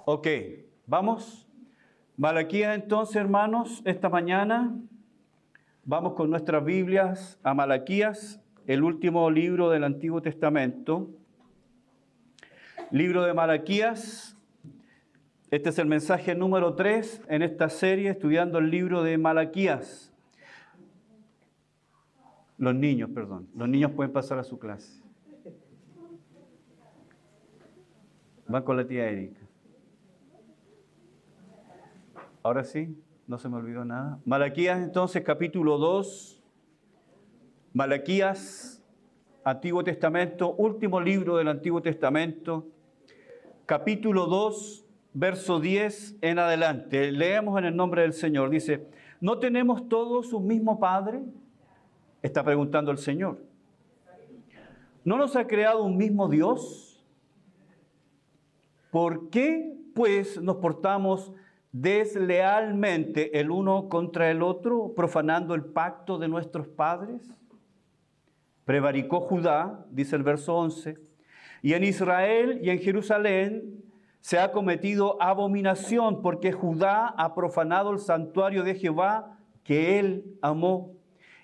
Ok, vamos. Malaquías entonces, hermanos, esta mañana vamos con nuestras Biblias a Malaquías, el último libro del Antiguo Testamento. Libro de Malaquías. Este es el mensaje número 3 en esta serie, estudiando el libro de Malaquías. Los niños pueden pasar a su clase. Van con la tía Erika. Ahora sí, no se me olvidó nada. Malaquías entonces, capítulo 2. Malaquías, Antiguo Testamento, último libro del Antiguo Testamento. Capítulo 2, verso 10 en adelante. Leemos en el nombre del Señor. Dice, ¿no tenemos todos un mismo Padre? Está preguntando el Señor. ¿No nos ha creado un mismo Dios? ¿Por qué, pues, nos portamos deslealmente el uno contra el otro, profanando el pacto de nuestros padres? Prevaricó Judá, dice el verso 11, y en Israel y en Jerusalén se ha cometido abominación, porque Judá ha profanado el santuario de Jehová que él amó,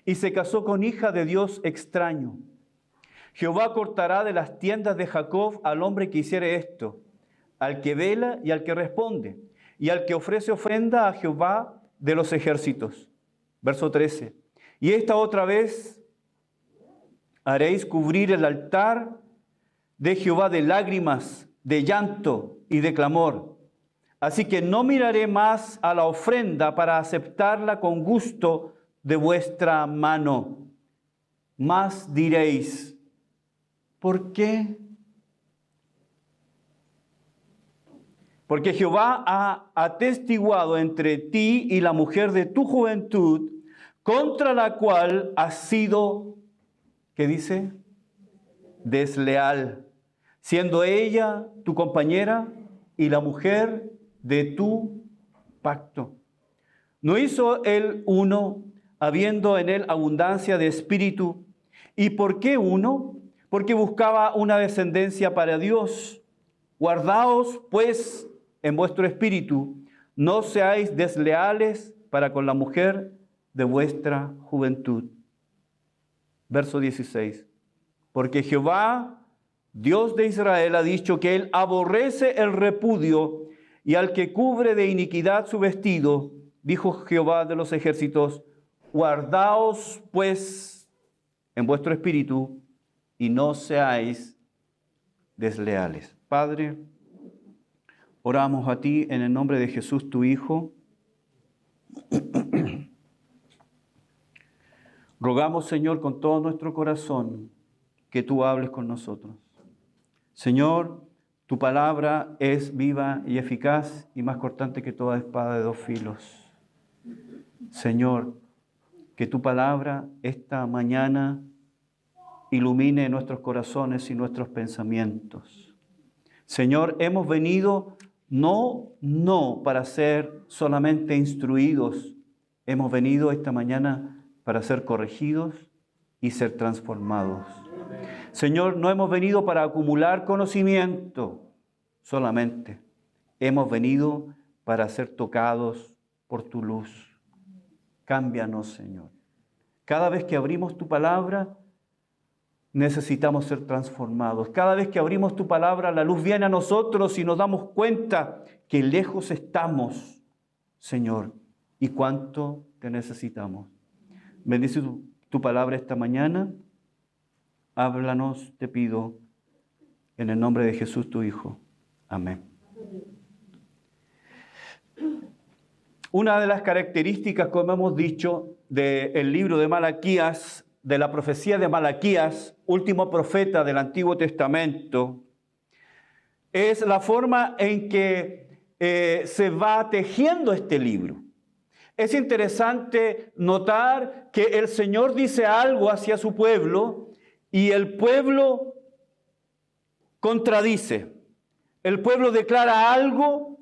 y se casó con hija de Dios extraño. Jehová cortará de las tiendas de Jacob al hombre que hiciere esto, al que vela y al que responde, y al que ofrece ofrenda a Jehová de los ejércitos. Verso 13. Y esta otra vez haréis cubrir el altar de Jehová de lágrimas, de llanto y de clamor. Así que no miraré más a la ofrenda para aceptarla con gusto de vuestra mano. Más diréis, ¿por qué? Porque Jehová ha atestiguado entre ti y la mujer de tu juventud, contra la cual has sido, ¿qué dice? Desleal, siendo ella tu compañera y la mujer de tu pacto. ¿No hizo él uno, habiendo en él abundancia de espíritu? ¿Y por qué uno? Porque buscaba una descendencia para Dios. Guardaos, pues, en vuestro espíritu, no seáis desleales para con la mujer de vuestra juventud. Verso 16. Porque Jehová, Dios de Israel, ha dicho que él aborrece el repudio y al que cubre de iniquidad su vestido, dijo Jehová de los ejércitos, guardaos pues en vuestro espíritu y no seáis desleales. Padre, oramos a ti en el nombre de Jesús, tu Hijo. Rogamos, Señor, con todo nuestro corazón, que tú hables con nosotros. Señor, tu palabra es viva y eficaz y más cortante que toda espada de dos filos. Señor, que tu palabra esta mañana ilumine nuestros corazones y nuestros pensamientos. Señor, hemos venido no para ser solamente instruidos, hemos venido esta mañana para ser corregidos y ser transformados. Señor, no hemos venido para acumular conocimiento solamente, hemos venido para ser tocados por tu luz. Cámbianos, Señor. Cada vez que abrimos tu palabra, necesitamos ser transformados. Cada vez que abrimos tu palabra, la luz viene a nosotros y nos damos cuenta que lejos estamos, Señor, y cuánto te necesitamos. Bendice tu palabra esta mañana. Háblanos, te pido, en el nombre de Jesús, tu Hijo. Amén. Una de las características, como hemos dicho, del libro de Malaquías, de la profecía de Malaquías, último profeta del Antiguo Testamento, es la forma en que se va tejiendo este libro. Es interesante notar que el Señor dice algo hacia su pueblo y el pueblo contradice. El pueblo declara algo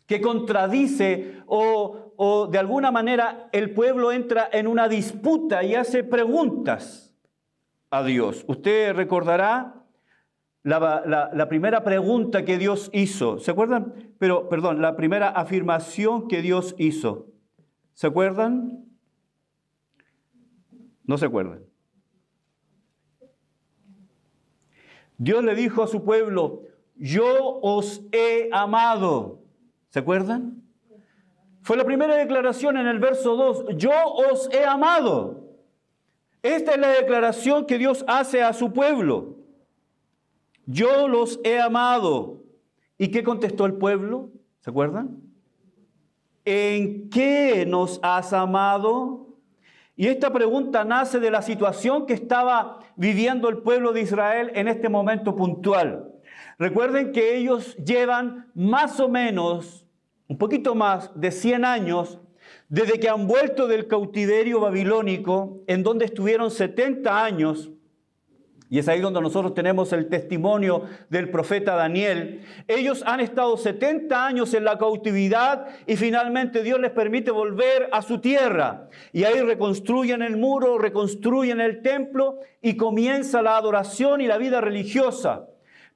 que contradice o de alguna manera el pueblo entra en una disputa y hace preguntas a Dios. Usted recordará la primera pregunta que Dios hizo. ¿Se acuerdan? Perdón, la primera afirmación que Dios hizo. ¿Se acuerdan? No se acuerdan. Dios le dijo a su pueblo, yo os he amado. ¿Se acuerdan? Fue la primera declaración en el verso 2. Yo os he amado. Esta es la declaración que Dios hace a su pueblo. Yo los he amado. ¿Y qué contestó el pueblo? ¿Se acuerdan? ¿En qué nos has amado? Y esta pregunta nace de la situación que estaba viviendo el pueblo de Israel en este momento puntual. Recuerden que ellos llevan más o menos, un poquito más de 100 años, desde que han vuelto del cautiverio babilónico, en donde estuvieron 70 años, y es ahí donde nosotros tenemos el testimonio del profeta Daniel. Ellos han estado 70 años en la cautividad y finalmente Dios les permite volver a su tierra. Y ahí reconstruyen el muro, reconstruyen el templo y comienza la adoración y la vida religiosa.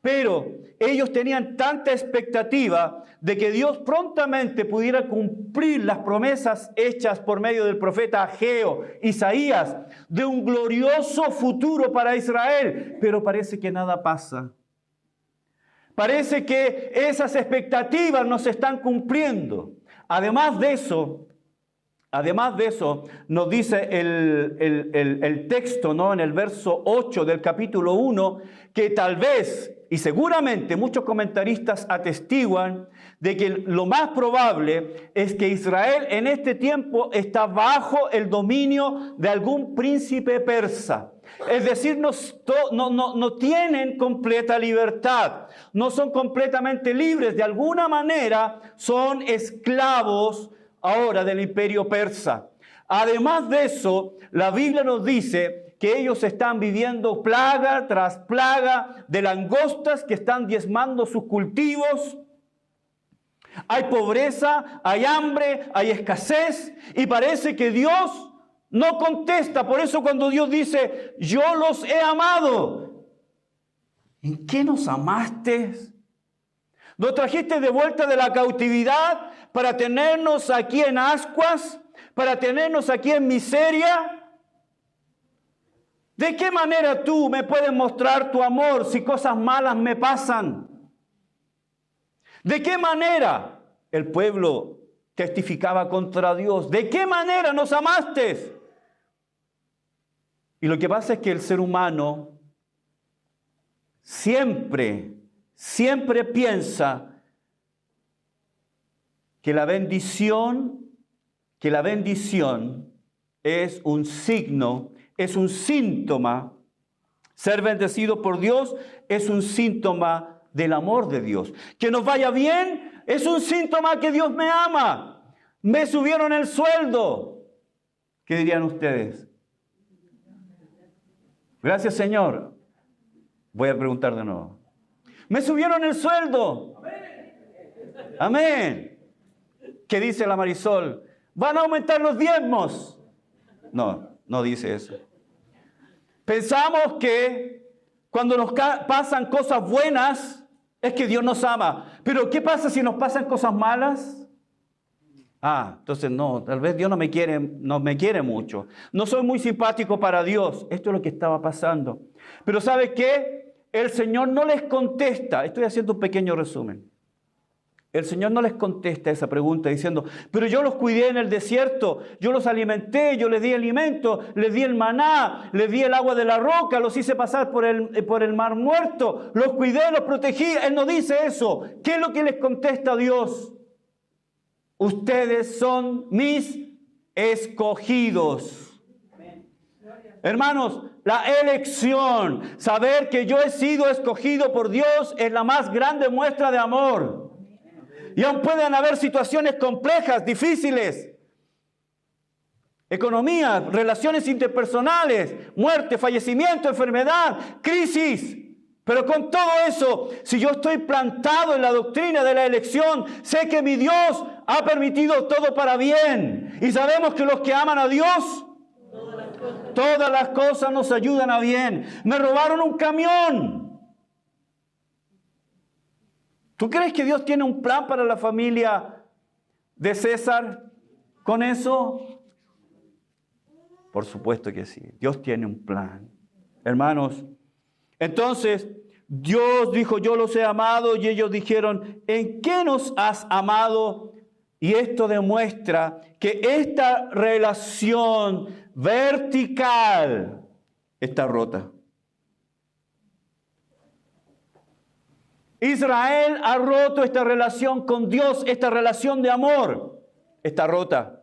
Pero ellos tenían tanta expectativa de que Dios prontamente pudiera cumplir las promesas hechas por medio del profeta Ageo, Isaías, de un glorioso futuro para Israel. Pero parece que nada pasa. Parece que esas expectativas no se están cumpliendo. Además de eso, nos dice el texto, ¿no? En el verso 8 del capítulo 1, que tal vez, y seguramente muchos comentaristas atestiguan, de que lo más probable es que Israel en este tiempo está bajo el dominio de algún príncipe persa. Es decir, no tienen completa libertad, no son completamente libres, de alguna manera son esclavos ahora del imperio persa. Además de eso, la Biblia nos dice que ellos están viviendo plaga tras plaga de langostas que están diezmando sus cultivos. Hay pobreza, hay hambre, hay escasez y parece que Dios no contesta. Por eso cuando Dios dice, yo los he amado, ¿en qué nos amaste? ¿Nos trajiste de vuelta de la cautividad para tenernos aquí en ascuas? ¿Para tenernos aquí en miseria? ¿De qué manera tú me puedes mostrar tu amor si cosas malas me pasan? ¿De qué manera el pueblo testificaba contra Dios? ¿De qué manera nos amaste? Y lo que pasa es que el ser humano siempre piensa que la bendición es un signo, es un síntoma. Ser bendecido por Dios es un síntoma del amor de Dios. Que nos vaya bien es un síntoma que Dios me ama. Me subieron el sueldo. ¿Qué dirían ustedes? Gracias, Señor. Voy a preguntar de nuevo. Me subieron el sueldo. Amén. ¿Qué dice la Marisol? ¿Van a aumentar los diezmos? No dice eso. Pensamos que cuando nos pasan cosas buenas es que Dios nos ama. Pero ¿qué pasa si nos pasan cosas malas? Entonces no, tal vez Dios no me quiere mucho. No soy muy simpático para Dios. Esto es lo que estaba pasando. Pero ¿sabe qué? El Señor no les contesta. Estoy haciendo un pequeño resumen. El Señor no les contesta esa pregunta diciendo, pero yo los cuidé en el desierto, yo los alimenté, yo les di alimento, les di el maná, les di el agua de la roca, los hice pasar por el mar muerto, los cuidé, los protegí. Él no dice eso. ¿Qué es lo que les contesta Dios? Ustedes son mis escogidos. Hermanos, la elección, saber que yo he sido escogido por Dios es la más grande muestra de amor. Y aún pueden haber situaciones complejas, difíciles. Economía, relaciones interpersonales, muerte, fallecimiento, enfermedad, crisis. Pero con todo eso, si yo estoy plantado en la doctrina de la elección, sé que mi Dios ha permitido todo para bien. Y sabemos que los que aman a Dios, todas las cosas nos ayudan a bien. Me robaron un camión. ¿Tú crees que Dios tiene un plan para la familia de César con eso? Por supuesto que sí. Dios tiene un plan. Hermanos, entonces Dios dijo, yo los he amado, y ellos dijeron, ¿en qué nos has amado? Y esto demuestra que esta relación vertical está rota. Israel ha roto esta relación con Dios, esta relación de amor está rota.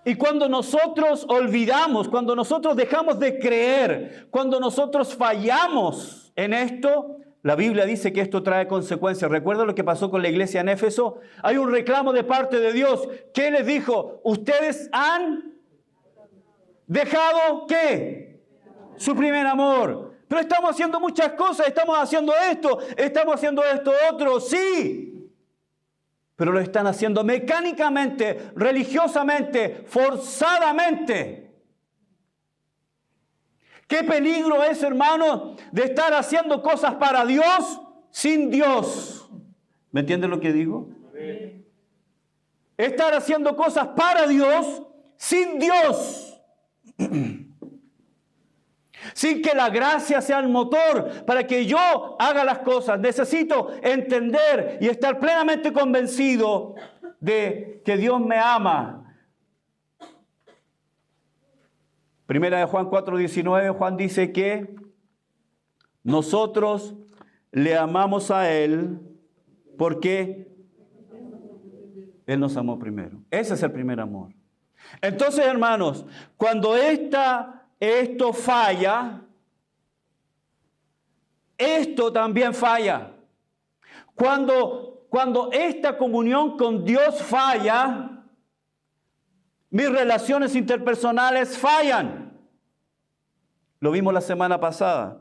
Y cuando nosotros olvidamos, cuando nosotros dejamos de creer, cuando nosotros fallamos en esto, la Biblia dice que esto trae consecuencias. ¿Recuerda lo que pasó con la iglesia en Éfeso? Hay un reclamo de parte de Dios. ¿Qué les dijo? Ustedes han dejado, ¿qué? Su primer amor. Pero estamos haciendo muchas cosas, estamos haciendo esto otro, sí. Pero lo están haciendo mecánicamente, religiosamente, forzadamente. ¿Qué peligro es, hermano, de estar haciendo cosas para Dios sin Dios? ¿Me entienden lo que digo? Sí. Estar haciendo cosas para Dios sin Dios. Sin que la gracia sea el motor para que yo haga las cosas. Necesito entender y estar plenamente convencido de que Dios me ama. Primera de Juan 4:19, Juan dice que nosotros le amamos a Él porque Él nos amó primero. Ese es el primer amor. Entonces, hermanos, cuando esto falla, esto también falla. Cuando esta comunión con Dios falla, mis relaciones interpersonales fallan. Lo vimos la semana pasada.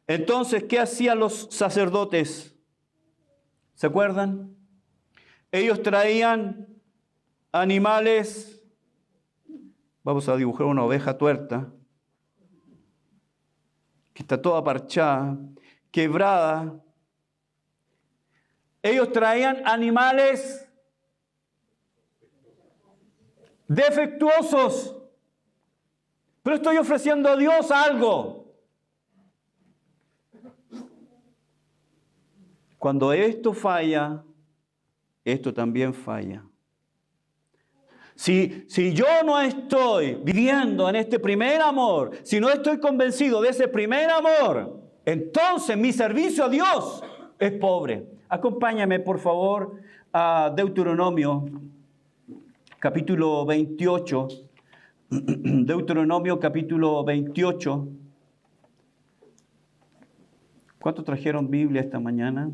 Entonces, ¿qué hacían los sacerdotes? ¿Se acuerdan? Ellos traían animales. Vamos a dibujar una oveja tuerta, que está toda parchada, quebrada. Ellos traían animales defectuosos. Pero estoy ofreciendo a Dios algo. Cuando esto falla, esto también falla. Si yo no estoy viviendo en este primer amor, si no estoy convencido de ese primer amor, entonces mi servicio a Dios es pobre. Acompáñame, por favor, a Deuteronomio, capítulo 28. Deuteronomio, capítulo 28. ¿Cuántos trajeron Biblia esta mañana?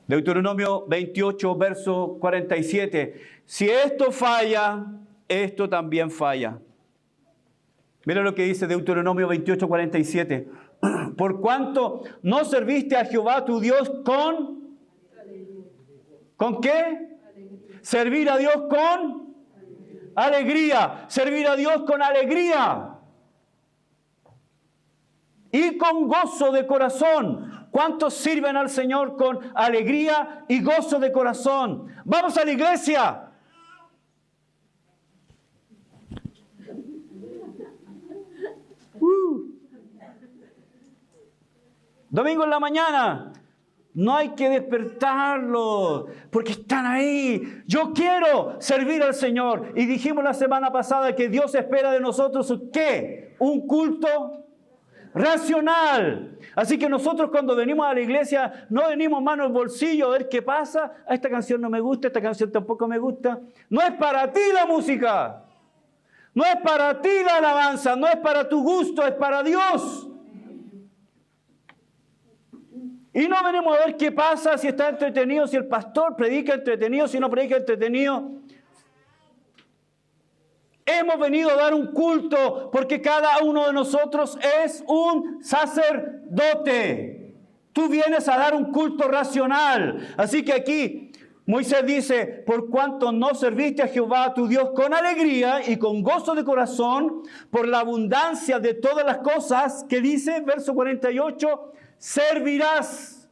Deuteronomio 28, verso 47. Si esto falla, esto también falla. Mira lo que dice Deuteronomio 28, 47. Por cuanto no serviste a Jehová tu Dios ¿con qué? Servir a Dios con alegría. Servir a Dios con alegría. Y con gozo de corazón. ¿Cuántos sirven al Señor con alegría y gozo de corazón? ¡Vamos a la iglesia! Domingo en la mañana. No hay que despertarlos, porque están ahí. Yo quiero servir al Señor. Y dijimos la semana pasada que Dios espera de nosotros, ¿qué? Un culto racional. Así que nosotros cuando venimos a la iglesia no venimos mano en bolsillo a ver qué pasa. Esta canción no me gusta, esta canción tampoco me gusta. No es para ti la música. No es para ti la alabanza. No es para tu gusto, es para Dios. Y no venimos a ver qué pasa, si está entretenido, si el pastor predica entretenido, si no predica entretenido. Hemos venido a dar un culto porque cada uno de nosotros es un sacerdote. Tú vienes a dar un culto racional. Así que aquí Moisés dice, por cuanto no serviste a Jehová tu Dios con alegría y con gozo de corazón, por la abundancia de todas las cosas, que dice, verso 48, servirás,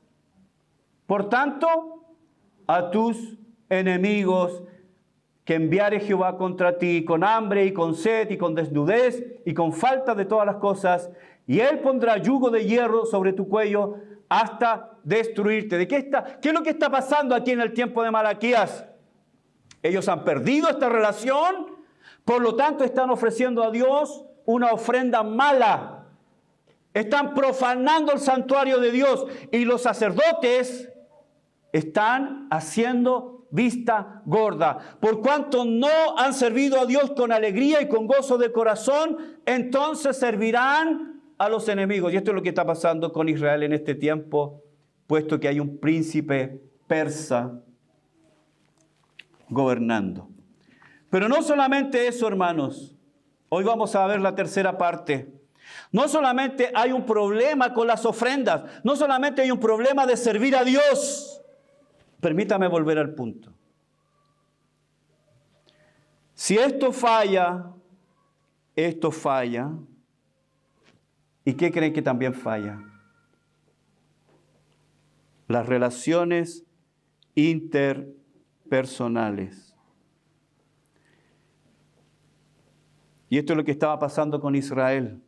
por tanto, a tus enemigos que enviare Jehová contra ti, con hambre y con sed y con desnudez y con falta de todas las cosas, y él pondrá yugo de hierro sobre tu cuello hasta destruirte. ¿Qué es lo que está pasando aquí en el tiempo de Malaquías? Ellos han perdido esta relación, por lo tanto están ofreciendo a Dios una ofrenda mala. Están profanando el santuario de Dios y los sacerdotes están haciendo vista gorda. Por cuanto no han servido a Dios con alegría y con gozo de corazón, entonces servirán a los enemigos. Y esto es lo que está pasando con Israel en este tiempo, puesto que hay un príncipe persa gobernando. Pero no solamente eso, hermanos. Hoy vamos a ver la tercera parte. No solamente hay un problema con las ofrendas, no solamente hay un problema de servir a Dios. Permítame volver al punto. Si esto falla, ¿y qué creen que también falla? Las relaciones interpersonales. Y esto es lo que estaba pasando con Israel.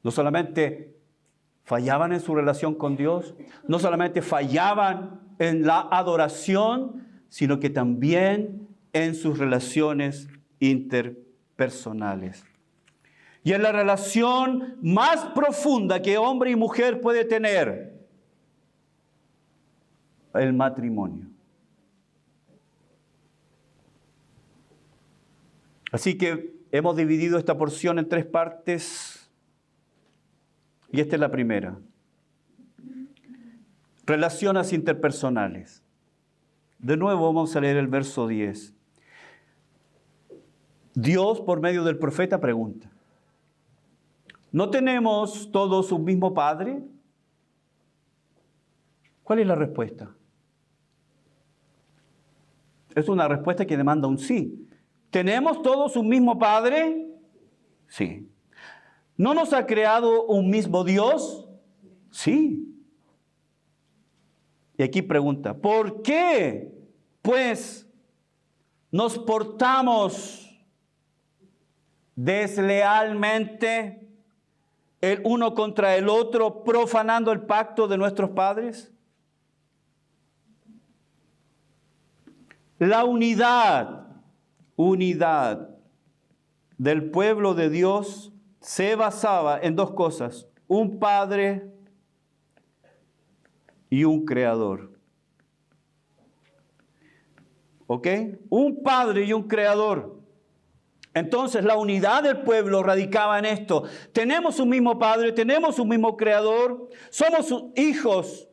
No solamente fallaban en su relación con Dios, no solamente fallaban en la adoración, sino que también en sus relaciones interpersonales. Y en la relación más profunda que hombre y mujer puede tener, el matrimonio. Así que hemos dividido esta porción en 3 partes y esta es la primera. Relaciones interpersonales. De nuevo vamos a leer el verso 10. Dios, por medio del profeta, pregunta: ¿no tenemos todos un mismo Padre? ¿Cuál es la respuesta? Es una respuesta que demanda un sí. ¿Tenemos todos un mismo Padre? Sí. ¿No nos ha creado un mismo Dios? Sí. Y aquí pregunta: ¿por qué, pues, nos portamos deslealmente el uno contra el otro, profanando el pacto de nuestros padres? La unidad del pueblo de Dios se basaba en 2 cosas: un Padre y un Creador. ¿Ok? Un Padre y un Creador. Entonces la unidad del pueblo radicaba en esto: tenemos un mismo Padre, tenemos un mismo Creador, somos hijos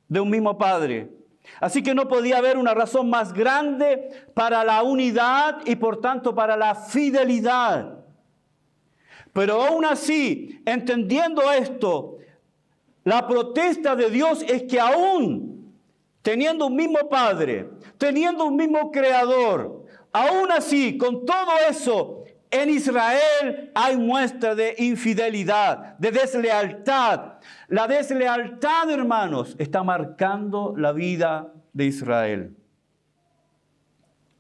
de un mismo Padre. Así que no podía haber una razón más grande para la unidad y por tanto para la fidelidad. Pero aún así, entendiendo esto, la protesta de Dios es que aún teniendo un mismo Padre, teniendo un mismo Creador, aún así, con todo eso, en Israel hay muestra de infidelidad, de deslealtad. La deslealtad, hermanos, está marcando la vida de Israel.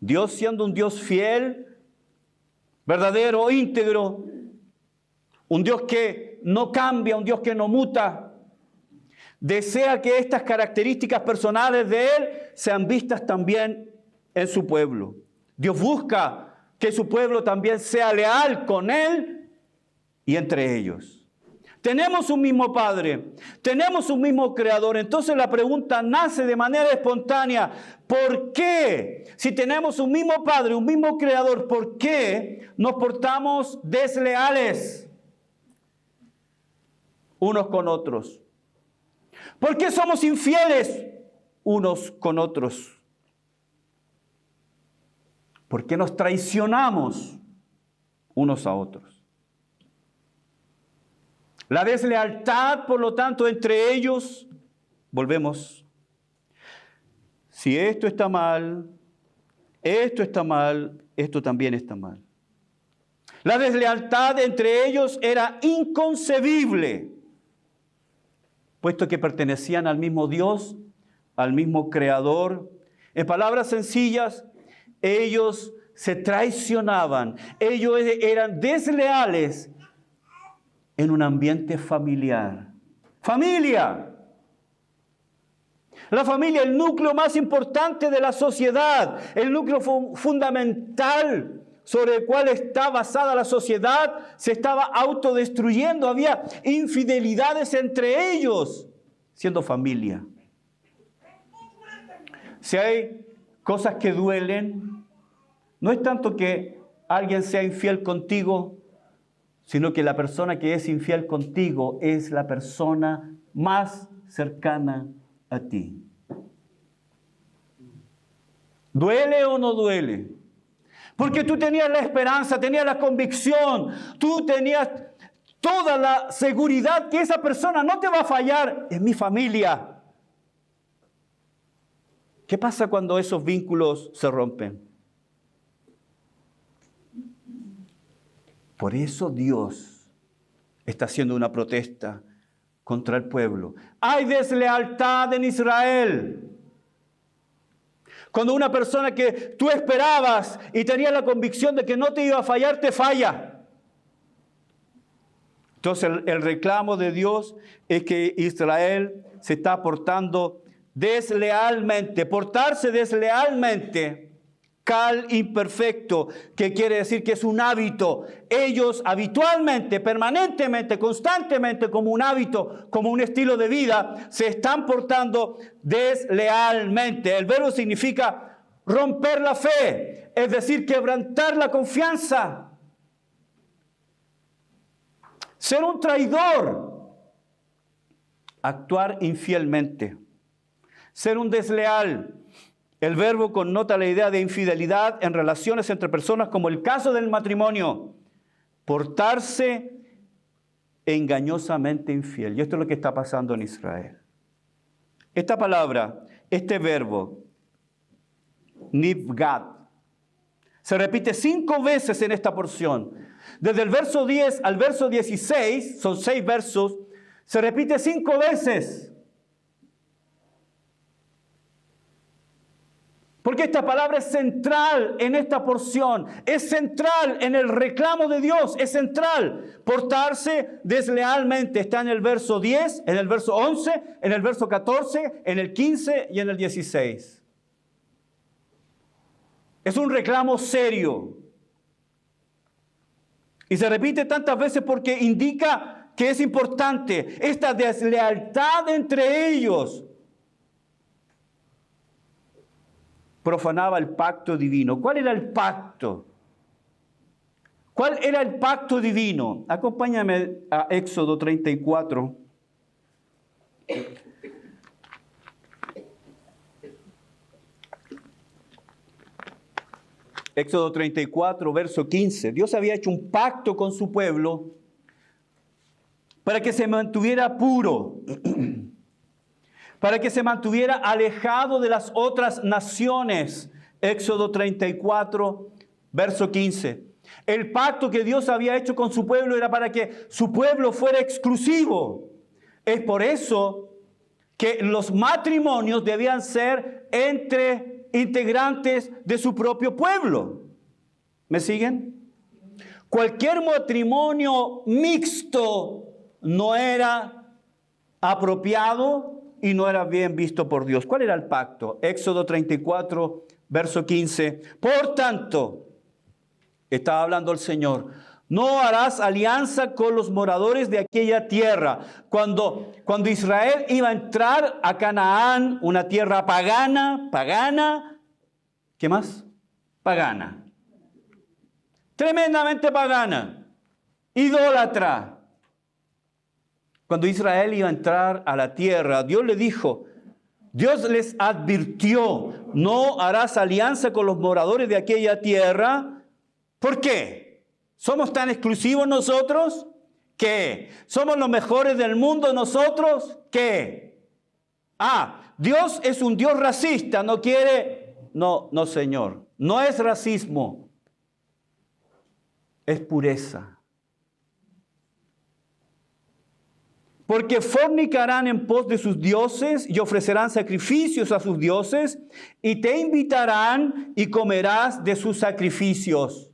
Dios, siendo un Dios fiel, verdadero, íntegro, un Dios que no cambia, un Dios que no muta, desea que estas características personales de Él sean vistas también en su pueblo. Dios busca que su pueblo también sea leal con Él y entre ellos. Tenemos un mismo Padre, tenemos un mismo Creador. Entonces la pregunta nace de manera espontánea: ¿por qué? Si tenemos un mismo Padre, un mismo Creador, ¿por qué nos portamos desleales unos con otros? ¿Por qué somos infieles unos con otros? ¿Por qué nos traicionamos unos a otros? La deslealtad, por lo tanto, entre ellos, volvemos, si esto está mal, esto también está mal. La deslealtad entre ellos era inconcebible, puesto que pertenecían al mismo Dios, al mismo Creador. En palabras sencillas, ellos se traicionaban, ellos eran desleales en un ambiente familiar. ¡Familia! La familia, el núcleo más importante de la sociedad, el núcleo fundamental sobre el cual está basada la sociedad, se estaba autodestruyendo. Había infidelidades entre ellos, siendo familia. Si hay cosas que duelen, no es tanto que alguien sea infiel contigo, sino que la persona que es infiel contigo es la persona más cercana a ti. ¿Duele o no duele? Porque tú tenías la esperanza, tenías la convicción, tú tenías toda la seguridad que esa persona no te va a fallar. Es mi familia. ¿Qué pasa cuando esos vínculos se rompen? Por eso Dios está haciendo una protesta contra el pueblo. Hay deslealtad en Israel. Cuando una persona que tú esperabas y tenías la convicción de que no te iba a fallar, te falla. Entonces el reclamo de Dios es que Israel se está portando deslealmente. Portarse deslealmente, cal imperfecto, que quiere decir que es un hábito. Ellos habitualmente, permanentemente, constantemente, como un hábito, como un estilo de vida, se están portando deslealmente. El verbo significa romper la fe, es decir, quebrantar la confianza. Ser un traidor, actuar infielmente, ser un desleal. El verbo connota la idea de infidelidad en relaciones entre personas, como el caso del matrimonio. Portarse engañosamente infiel. Y esto es lo que está pasando en Israel. Esta palabra, este verbo, nifgad, se repite 5 veces en esta porción. Desde el verso 10 al verso 16, son 6 versos, se repite 5 veces. Porque esta palabra es central en esta porción, es central en el reclamo de Dios, es central. Portarse deslealmente está en el verso 10, en el verso 11, en el verso 14, en el 15 y en el 16. Es un reclamo serio. Y se repite tantas veces porque indica que es importante esta deslealtad entre ellos. Profanaba el pacto divino. ¿Cuál era el pacto? ¿Cuál era el pacto divino? Acompáñame a Éxodo 34. Éxodo 34, verso 15. Dios había hecho un pacto con su pueblo para que se mantuviera puro, para que se mantuviera alejado de las otras naciones. Éxodo 34, verso 15. El pacto que Dios había hecho con su pueblo era para que su pueblo fuera exclusivo. Es por eso que los matrimonios debían ser entre integrantes de su propio pueblo. ¿Me siguen? Cualquier matrimonio mixto no era apropiado y no era bien visto por Dios. ¿Cuál era el pacto? Éxodo 34, verso 15. Por tanto, estaba hablando el Señor, no harás alianza con los moradores de aquella tierra. Cuando Israel iba a entrar a Canaán, una tierra pagana, ¿qué más? Pagana. Tremendamente pagana, idólatra. Cuando Israel iba a entrar a la tierra, Dios le dijo, Dios les advirtió, no harás alianza con los moradores de aquella tierra. ¿Por qué? ¿Somos tan exclusivos nosotros? ¿Qué? ¿Somos los mejores del mundo nosotros? ¿Qué? Dios es un Dios racista, no quiere... No, Señor, no es racismo, es pureza. Porque fornicarán en pos de sus dioses y ofrecerán sacrificios a sus dioses y te invitarán y comerás de sus sacrificios.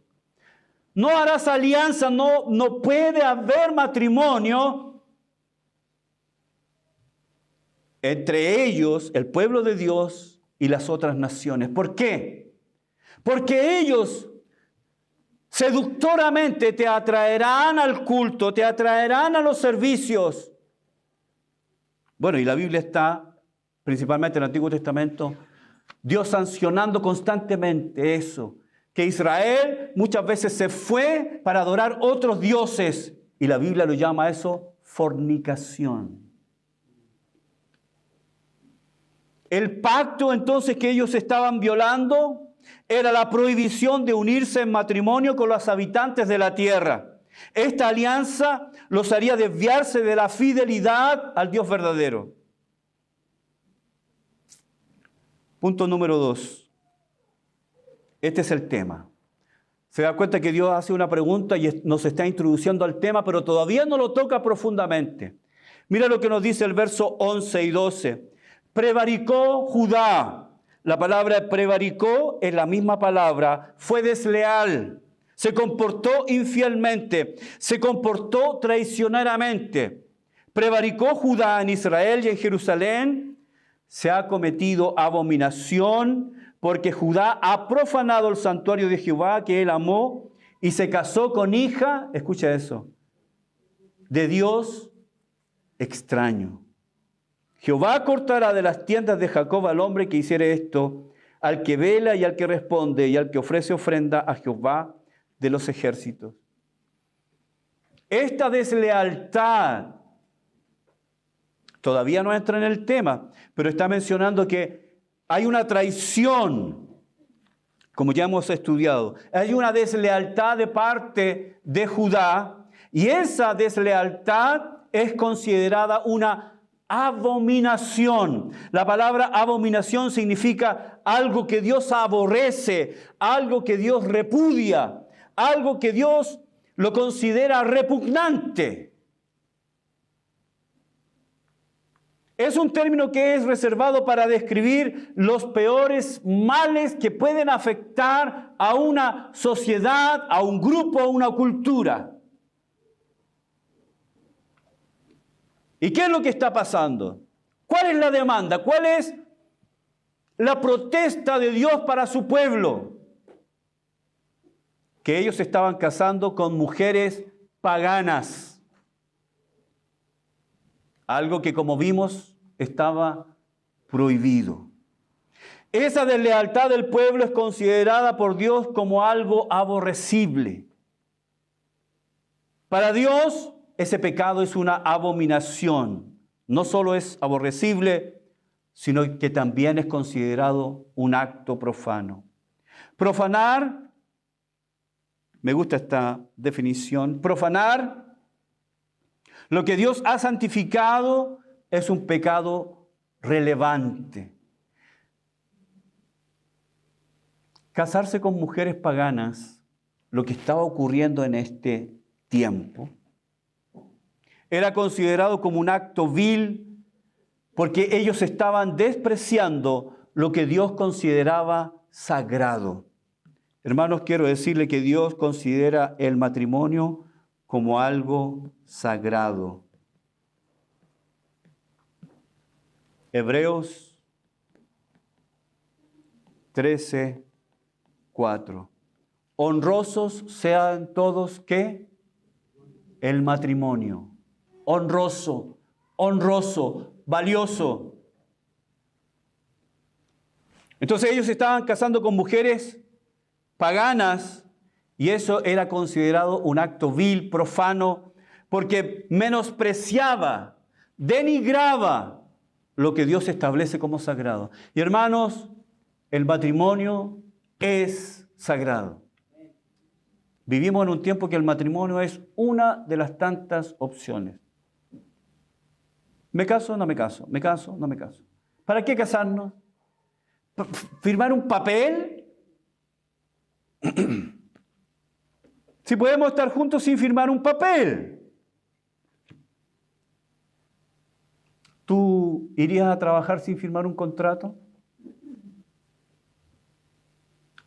No harás alianza, no puede haber matrimonio entre ellos, el pueblo de Dios y las otras naciones. ¿Por qué? Porque ellos seductoramente te atraerán al culto, te atraerán a los servicios. Bueno, y la Biblia está, principalmente en el Antiguo Testamento, Dios sancionando constantemente eso, que Israel muchas veces se fue para adorar otros dioses, y la Biblia lo llama a eso fornicación. El pacto entonces que ellos estaban violando era la prohibición de unirse en matrimonio con los habitantes de la tierra. Esta alianza los haría desviarse de la fidelidad al Dios verdadero. Punto número 2. Este es el tema. Se da cuenta que Dios hace una pregunta y nos está introduciendo al tema, pero todavía no lo toca profundamente. Mira lo que nos dice el verso 11 y 12. Prevaricó Judá. La palabra prevaricó es la misma palabra. Fue desleal. Se comportó infielmente, se comportó traicioneramente. Prevaricó Judá en Israel y en Jerusalén. Se ha cometido abominación porque Judá ha profanado el santuario de Jehová que él amó y se casó con hija, escucha eso, de Dios extraño. Jehová cortará de las tiendas de Jacob al hombre que hiciere esto, al que vela y al que responde y al que ofrece ofrenda a Jehová de los ejércitos. Esta deslealtad todavía no entra en el tema, pero está mencionando que hay una traición, como ya hemos estudiado. Hay una deslealtad de parte de Judá y esa deslealtad es considerada una abominación. La palabra abominación significa algo que Dios aborrece, algo que Dios repudia, algo que Dios lo considera repugnante. Es un término que es reservado para describir los peores males que pueden afectar a una sociedad, a un grupo, a una cultura. ¿Y qué es lo que está pasando? ¿Cuál es la demanda? ¿Cuál es la protesta de Dios para su pueblo? Que ellos se estaban casando con mujeres paganas. Algo que, como vimos, estaba prohibido. Esa deslealtad del pueblo es considerada por Dios como algo aborrecible. Para Dios, ese pecado es una abominación. No solo es aborrecible, sino que también es considerado un acto profano. Profanar, me gusta esta definición, profanar lo que Dios ha santificado es un pecado relevante. Casarse con mujeres paganas, lo que estaba ocurriendo en este tiempo, era considerado como un acto vil porque ellos estaban despreciando lo que Dios consideraba sagrado. Hermanos, quiero decirle que Dios considera el matrimonio como algo sagrado. Hebreos 13:4. Honrosos sean todos, ¿qué? El matrimonio. Honroso, valioso. Entonces ellos estaban casando con mujeres paganas y eso era considerado un acto vil, profano, porque menospreciaba, denigraba lo que Dios establece como sagrado. Y hermanos, el matrimonio es sagrado. Vivimos en un tiempo que el matrimonio es una de las tantas opciones. ¿Me caso? No me caso. ¿Me caso? No me caso. ¿Para qué casarnos? ¿Firmar un papel? Si podemos estar juntos sin firmar un papel. ¿Tú irías a trabajar sin firmar un contrato?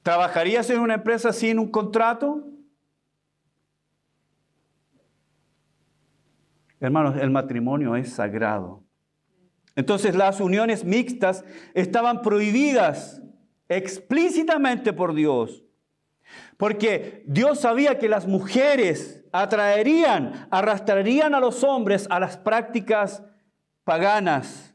¿Trabajarías en una empresa sin un contrato? Hermanos, el matrimonio es sagrado. Entonces las uniones mixtas estaban prohibidas explícitamente por Dios. Porque Dios sabía que las mujeres arrastrarían a los hombres a las prácticas paganas.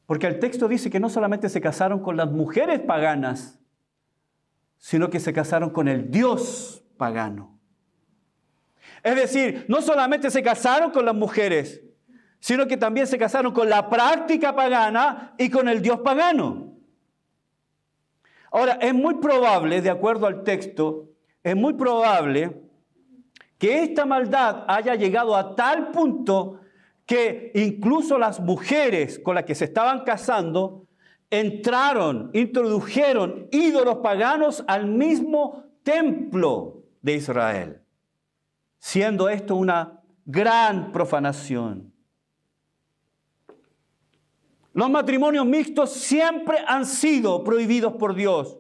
Porque el texto dice que no solamente se casaron con las mujeres paganas, sino que se casaron con el Dios pagano. Es decir, no solamente se casaron con las mujeres, sino que también se casaron con la práctica pagana y con el Dios pagano. Ahora, es muy probable, de acuerdo al texto, es muy probable que esta maldad haya llegado a tal punto que incluso las mujeres con las que se estaban casando introdujeron ídolos paganos al mismo templo de Israel, siendo esto una gran profanación. Los matrimonios mixtos siempre han sido prohibidos por Dios.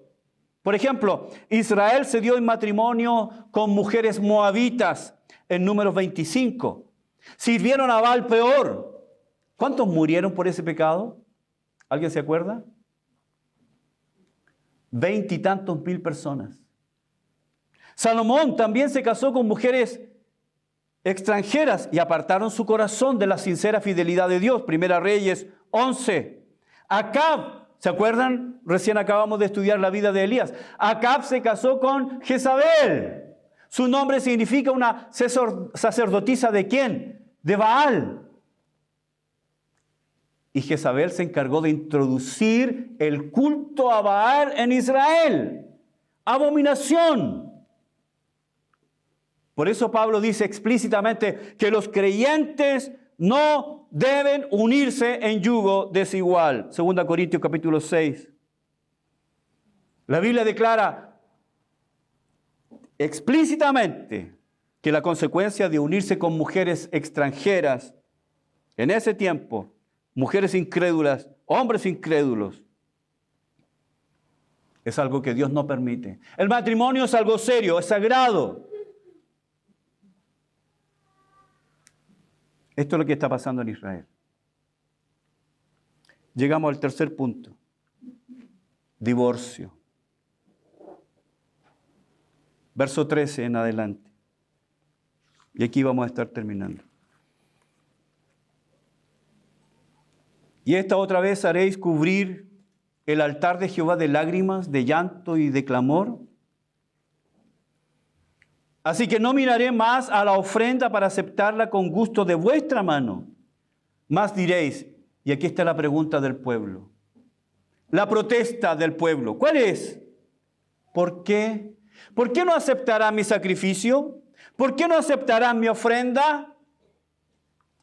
Por ejemplo, Israel se dio en matrimonio con mujeres moabitas en Números 25. Sirvieron a Baal Peor. ¿Cuántos murieron por ese pecado? ¿Alguien se acuerda? 20 y tantos mil personas. Salomón también se casó con mujeres extranjeras y apartaron su corazón de la sincera fidelidad de Dios. Primera Reyes 11. Acab, ¿se acuerdan? Recién acabamos de estudiar la vida de Elías. Acab se casó con Jezabel. Su nombre significa una sacerdotisa ¿de quién? De Baal. Y Jezabel se encargó de introducir el culto a Baal en Israel. Abominación. Por eso Pablo dice explícitamente que los creyentes no deben unirse en yugo desigual. 2 Corintios capítulo 6. La Biblia declara explícitamente que la consecuencia de unirse con mujeres extranjeras en ese tiempo, mujeres incrédulas, hombres incrédulos, es algo que Dios no permite. El matrimonio es algo serio, es sagrado. Esto es lo que está pasando en Israel. Llegamos al tercer punto. Divorcio. Verso 13 en adelante. Y aquí vamos a estar terminando. Y esta otra vez haréis cubrir el altar de Jehová de lágrimas, de llanto y de clamor. Así que no miraré más a la ofrenda para aceptarla con gusto de vuestra mano. Más diréis, y aquí está la pregunta del pueblo, la protesta del pueblo. ¿Cuál es? ¿Por qué? ¿Por qué no aceptarán mi sacrificio? ¿Por qué no aceptarán mi ofrenda?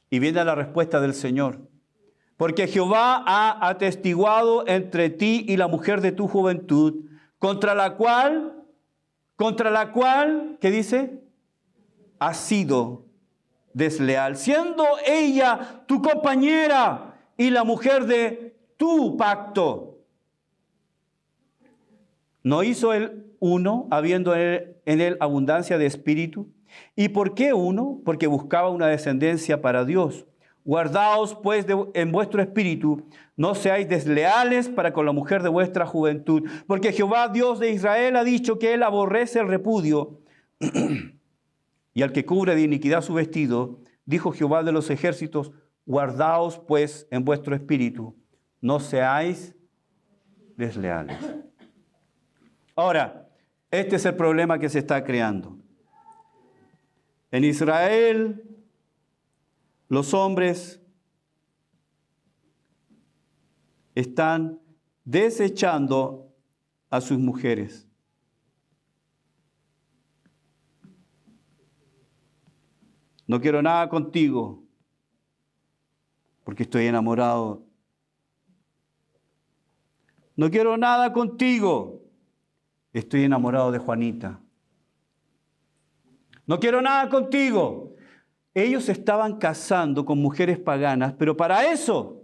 Y viene la respuesta del Señor. Porque Jehová ha atestiguado entre ti y la mujer de tu juventud, contra la cual, ¿qué dice? Has sido desleal, siendo ella tu compañera y la mujer de tu pacto. ¿No hizo él uno, habiendo en él abundancia de espíritu? ¿Y por qué uno? Porque buscaba una descendencia para Dios. Guardaos pues en vuestro espíritu, no seáis desleales para con la mujer de vuestra juventud, porque Jehová Dios de Israel ha dicho que él aborrece el repudio y al que cubre de iniquidad su vestido. Dijo Jehová de los ejércitos, guardaos pues en vuestro espíritu, no seáis desleales. Ahora, este es el problema que se está creando. En Israel, los hombres están desechando a sus mujeres. No quiero nada contigo. porque estoy enamorado. No quiero nada contigo, estoy enamorado de Juanita. No quiero nada contigo. Ellos se estaban casando con mujeres paganas, pero para eso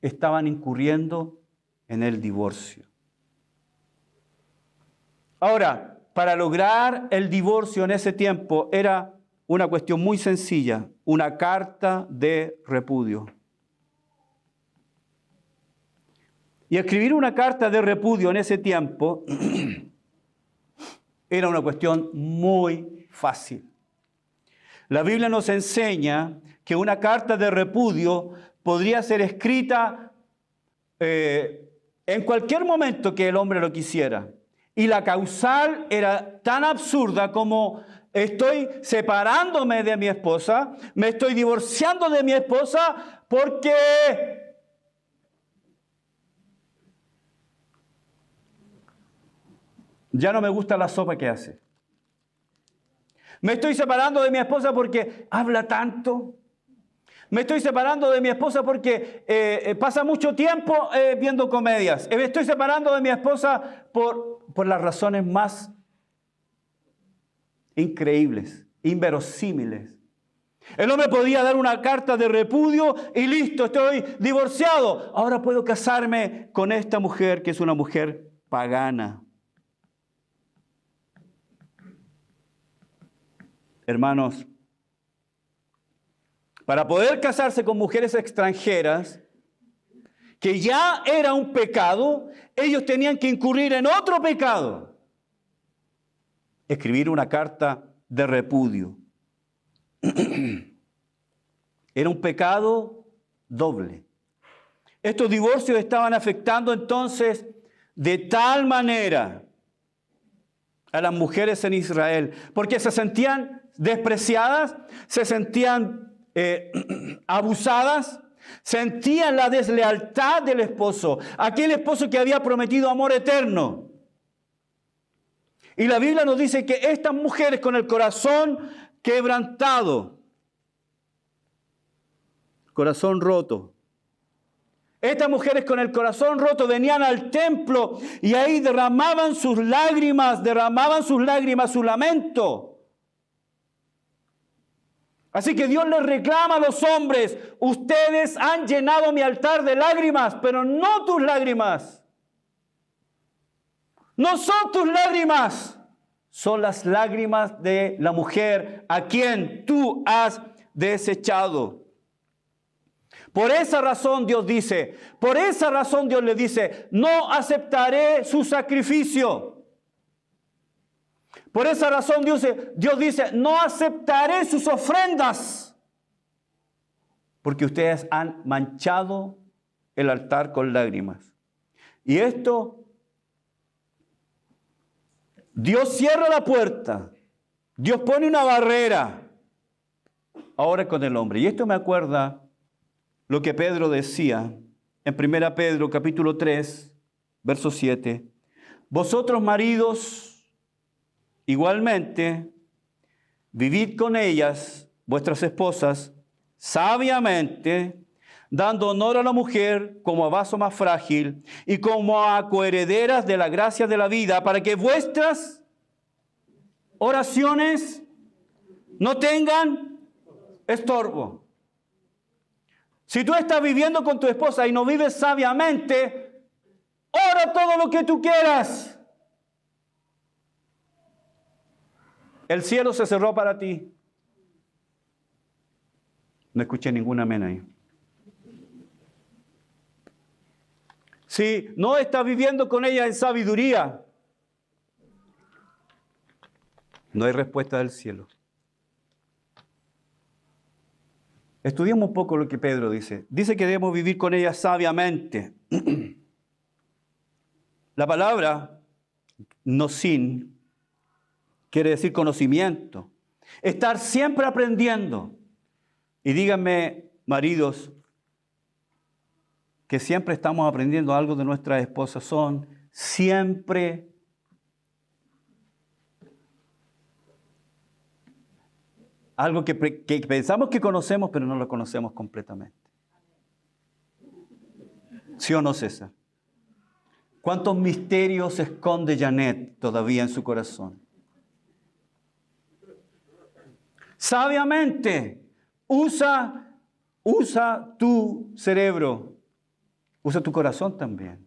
estaban incurriendo en el divorcio. Ahora, para lograr el divorcio en ese tiempo era una cuestión muy sencilla, una carta de repudio. Y escribir una carta de repudio en ese tiempo era una cuestión muy fácil. La Biblia nos enseña que una carta de repudio podría ser escrita en cualquier momento que el hombre lo quisiera. Y la causal era tan absurda como: estoy separándome de mi esposa, me estoy divorciando de mi esposa porque ya no me gusta la sopa que hace. Me estoy separando de mi esposa porque habla tanto. Me estoy separando de mi esposa porque pasa mucho tiempo viendo comedias. Me estoy separando de mi esposa por las razones más increíbles, inverosímiles. El hombre podía dar una carta de repudio y listo, estoy divorciado. Ahora puedo casarme con esta mujer que es una mujer pagana. Hermanos, para poder casarse con mujeres extranjeras, que ya era un pecado, ellos tenían que incurrir en otro pecado: escribir una carta de repudio. Era un pecado doble. Estos divorcios estaban afectando entonces de tal manera a las mujeres en Israel, porque se sentían despreciadas, se sentían abusadas, sentían la deslealtad del esposo, aquel esposo que había prometido amor eterno. Y la Biblia nos dice que estas mujeres con el corazón quebrantado, corazón roto, estas mujeres con el corazón roto venían al templo y ahí derramaban sus lágrimas, su lamento. Así que Dios les reclama a los hombres: ustedes han llenado mi altar de lágrimas, pero no tus lágrimas. No son tus lágrimas, son las lágrimas de la mujer a quien tú has desechado. Por esa razón Dios le dice: no aceptaré su sacrificio. Por esa razón Dios dice: no aceptaré sus ofrendas, porque ustedes han manchado el altar con lágrimas. Y esto, Dios cierra la puerta, Dios pone una barrera ahora con el hombre. Y esto me acuerda lo que Pedro decía en 1 Pedro capítulo 3, verso 7. Vosotros, maridos, igualmente, vivid con ellas, vuestras esposas, sabiamente, dando honor a la mujer como a vaso más frágil y como a coherederas de la gracia de la vida, para que vuestras oraciones no tengan estorbo. Si tú estás viviendo con tu esposa y no vives sabiamente, ora todo lo que tú quieras. El cielo se cerró para ti. No escuché ningún amén ahí. Si no estás viviendo con ella en sabiduría, no hay respuesta del cielo. Estudiemos un poco lo que Pedro dice. Dice que debemos vivir con ella sabiamente. La palabra nosin quiere decir conocimiento. Estar siempre aprendiendo. Y díganme, maridos, que siempre estamos aprendiendo algo de nuestras esposas. Son siempre algo que pensamos que conocemos, pero no lo conocemos completamente. ¿Sí o no, César? ¿Cuántos misterios esconde Janet todavía en su corazón? Sabiamente, usa tu cerebro, usa tu corazón también.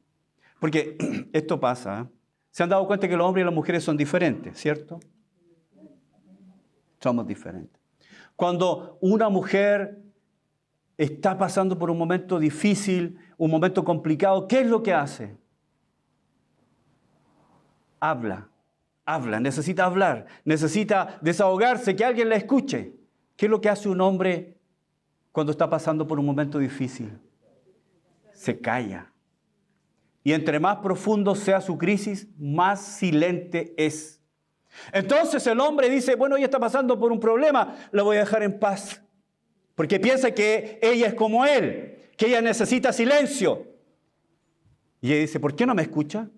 Porque esto pasa, ¿eh? ¿Se han dado cuenta que los hombres y las mujeres son diferentes, cierto? Somos diferentes. Cuando una mujer está pasando por un momento difícil, un momento complicado, ¿qué es lo que hace? Habla, necesita hablar, necesita desahogarse, que alguien la escuche. ¿Qué es lo que hace un hombre cuando está pasando por un momento difícil? Se calla. Y entre más profundo sea su crisis, más silente es. Entonces el hombre dice, bueno, ella está pasando por un problema, la voy a dejar en paz. Porque piensa que ella es como él, que ella necesita silencio. Y ella dice, ¿por qué no me escucha?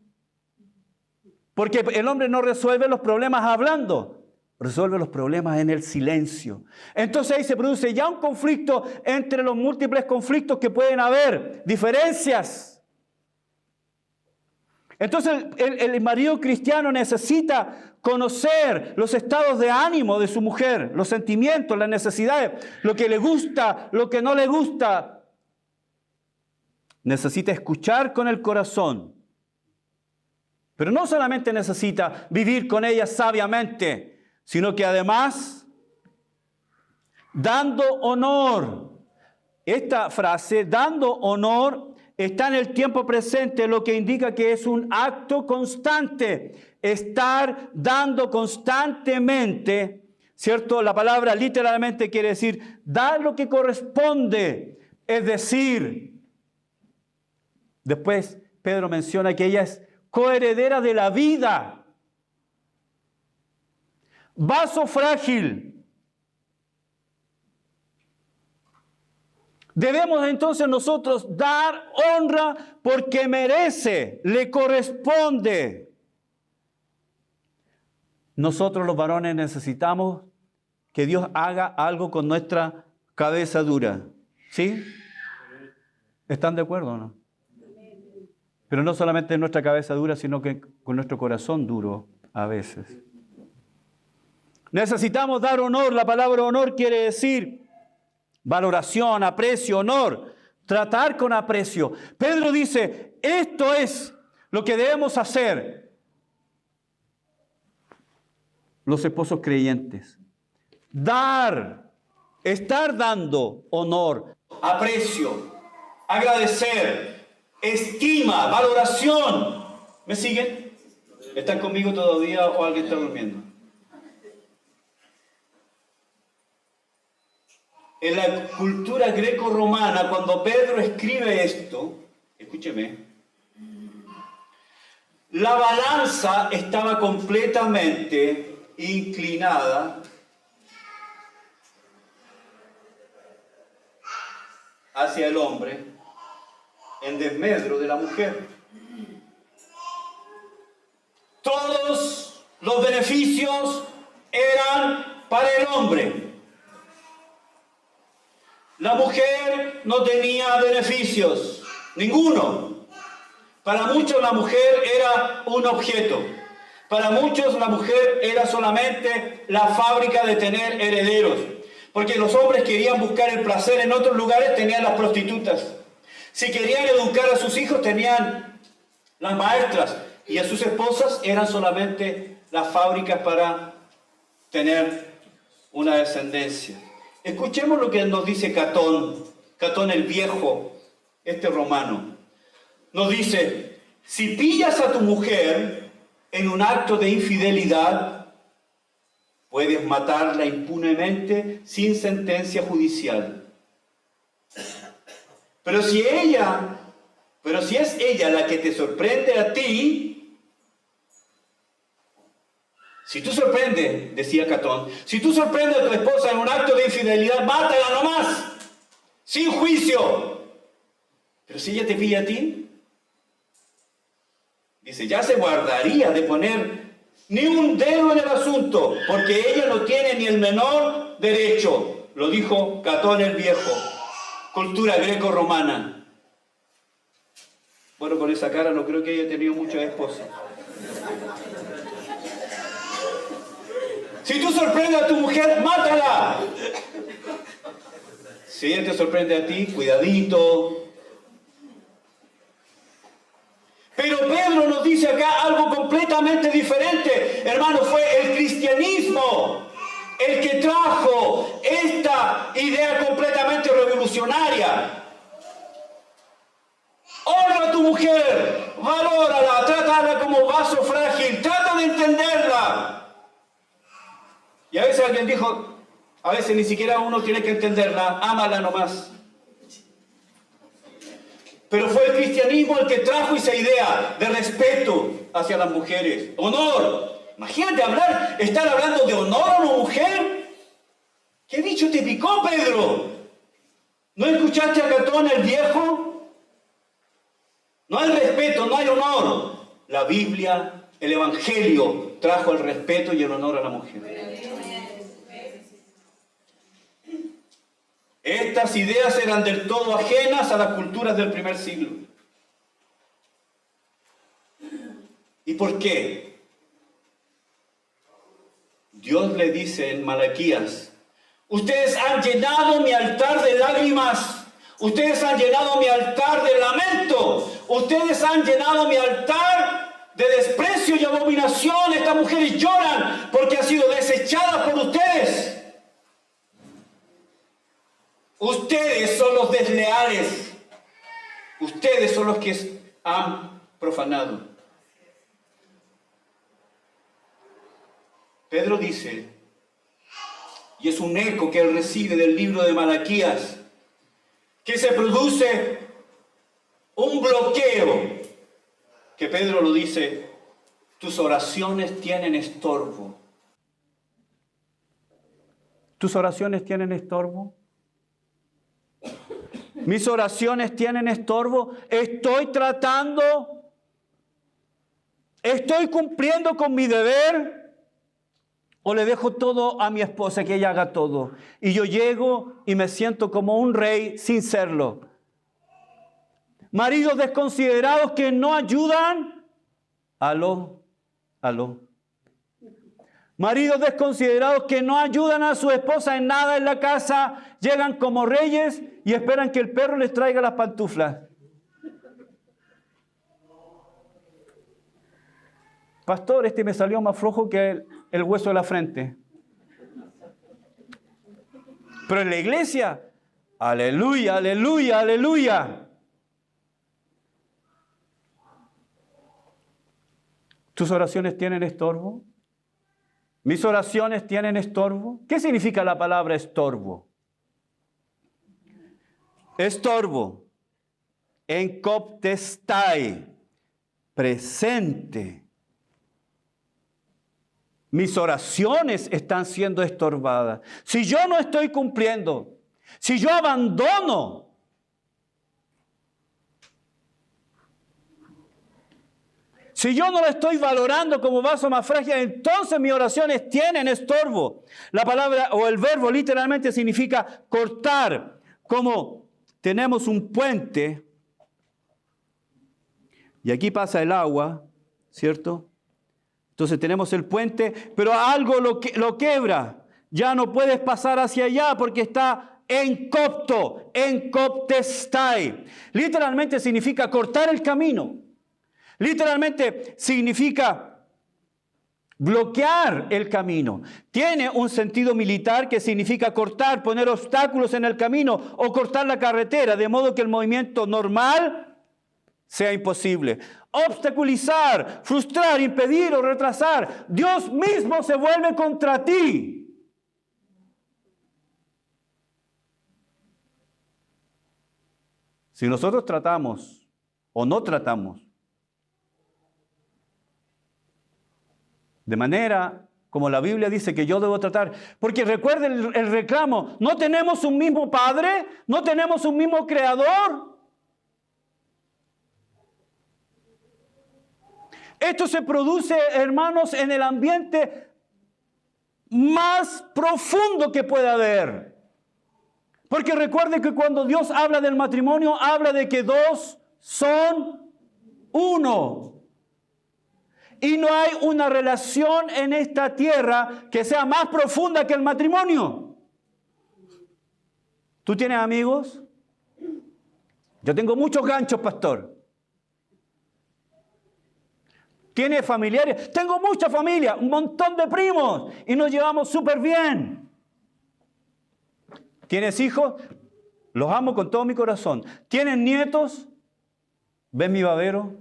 Porque el hombre no resuelve los problemas hablando, resuelve los problemas en el silencio. Entonces ahí se produce ya un conflicto entre los múltiples conflictos que pueden haber, diferencias. Entonces el marido cristiano necesita conocer los estados de ánimo de su mujer, los sentimientos, las necesidades, lo que le gusta, lo que no le gusta. Necesita escuchar con el corazón. Pero no solamente necesita vivir con ella sabiamente, sino que además, dando honor. Esta frase, dando honor, está en el tiempo presente, lo que indica que es un acto constante. Estar dando constantemente, ¿cierto? La palabra literalmente quiere decir dar lo que corresponde. Es decir, después Pedro menciona que ella es coheredera de la vida. Vaso frágil. Debemos entonces nosotros dar honra porque merece, le corresponde. Nosotros los varones necesitamos que Dios haga algo con nuestra cabeza dura. ¿Sí? ¿Están de acuerdo o no? Pero no solamente nuestra cabeza dura, sino que con nuestro corazón duro a veces. Necesitamos dar honor. La palabra honor quiere decir valoración, aprecio, honor, tratar con aprecio. Pedro dice, esto es lo que debemos hacer los esposos creyentes. Dar, estar dando honor, aprecio, agradecer, estima, valoración. ¿Me siguen? ¿Están conmigo todavía o alguien está durmiendo? En la cultura greco-romana, cuando Pedro escribe esto, escúcheme, la balanza estaba completamente inclinada hacia el hombre en desmedro de la mujer. Todos los beneficios eran para el hombre. La mujer no tenía beneficios, ninguno. Para muchos la mujer era un objeto. Para muchos la mujer era solamente la fábrica de tener herederos. Porque los hombres querían buscar el placer en otros lugares, tenían las prostitutas. Si querían educar a sus hijos, tenían las maestras. Y a sus esposas eran solamente las fábricas para tener una descendencia. Escuchemos lo que nos dice Catón el Viejo, este romano. Nos dice, si pillas a tu mujer en un acto de infidelidad, puedes matarla impunemente sin sentencia judicial. Pero si es ella la que te sorprende a ti, si tú sorprendes, decía Catón, si tú sorprendes a tu esposa en un acto de infidelidad, mátala nomás, sin juicio. Pero si ella te pilla a ti, dice, ya se guardaría de poner ni un dedo en el asunto, porque ella no tiene ni el menor derecho. Lo dijo Catón el Viejo, cultura greco-romana. Bueno, con esa cara no creo que haya tenido muchas esposas. Si tú sorprendes a tu mujer, mátala. Si ella te sorprende a ti, cuidadito. Pero Pedro nos dice acá algo completamente diferente. Hermano, fue el cristianismo el que trajo esta idea completamente revolucionaria. Honra a tu mujer, valórala, trátala como vaso frágil, trata de entenderla. Y a veces alguien dijo, a veces ni siquiera uno tiene que entenderla, ámala nomás. Pero fue el cristianismo el que trajo esa idea de respeto hacia las mujeres. Honor. Imagínate estar hablando de honor a una mujer. ¿Qué bicho te picó, Pedro? ¿No escuchaste a Catón el viejo? No hay respeto, no hay honor. La Biblia, el Evangelio, trajo el respeto y el honor a la mujer. Estas ideas eran del todo ajenas a las culturas del primer siglo. ¿Y por qué? Dios le dice en Malaquías, ustedes han llenado mi altar de lágrimas, ustedes han llenado mi altar de lamento, ustedes han llenado mi altar de desprecio y abominación. Estas mujeres lloran porque han sido desechadas por ustedes. Ustedes son los desleales. Ustedes son los que han profanado. Pedro dice, y es un eco que él recibe del libro de Malaquías, que se produce un bloqueo, que Pedro lo dice, tus oraciones tienen estorbo. ¿Tus oraciones tienen estorbo? Mis oraciones tienen estorbo. Estoy cumpliendo con mi deber, o le dejo todo a mi esposa que ella haga todo. Y yo llego y me siento como un rey sin serlo. Maridos desconsiderados que no ayudan. Aló. Maridos desconsiderados que no ayudan a su esposa en nada en la casa, llegan como reyes y esperan que el perro les traiga las pantuflas. Pastor, me salió más flojo que el hueso de la frente. Pero en la iglesia, aleluya, aleluya, aleluya. ¿Tus oraciones tienen estorbo? ¿Mis oraciones tienen estorbo? ¿Qué significa la palabra estorbo? Estorbo, enkoptestai, presente. Mis oraciones están siendo estorbadas. Si yo no estoy cumpliendo, si yo abandono, si yo no lo estoy valorando como vaso más frágil, entonces mis oraciones tienen estorbo. La palabra o el verbo literalmente significa cortar. Como tenemos un puente y aquí pasa el agua, ¿cierto? Entonces tenemos el puente, pero algo lo quebra. Ya no puedes pasar hacia allá porque está enkoptestai. Literalmente significa cortar el camino. Literalmente significa bloquear el camino. Tiene un sentido militar que significa cortar, poner obstáculos en el camino o cortar la carretera, de modo que el movimiento normal sea imposible. Obstaculizar, frustrar, impedir o retrasar. Dios mismo se vuelve contra ti. Si nosotros tratamos o no tratamos de manera como la Biblia dice que yo debo tratar, porque recuerden el reclamo, no tenemos un mismo Padre, no tenemos un mismo Creador. Esto se produce, hermanos, en el ambiente más profundo que pueda haber. Porque recuerde que cuando Dios habla del matrimonio, habla de que dos son uno. Y no hay una relación en esta tierra que sea más profunda que el matrimonio. ¿Tú tienes amigos? Yo tengo muchos ganchos, pastor. ¿Tienes familiares? Tengo mucha familia, un montón de primos y nos llevamos súper bien. ¿Tienes hijos? Los amo con todo mi corazón. ¿Tienes nietos? ¿Ven mi babero?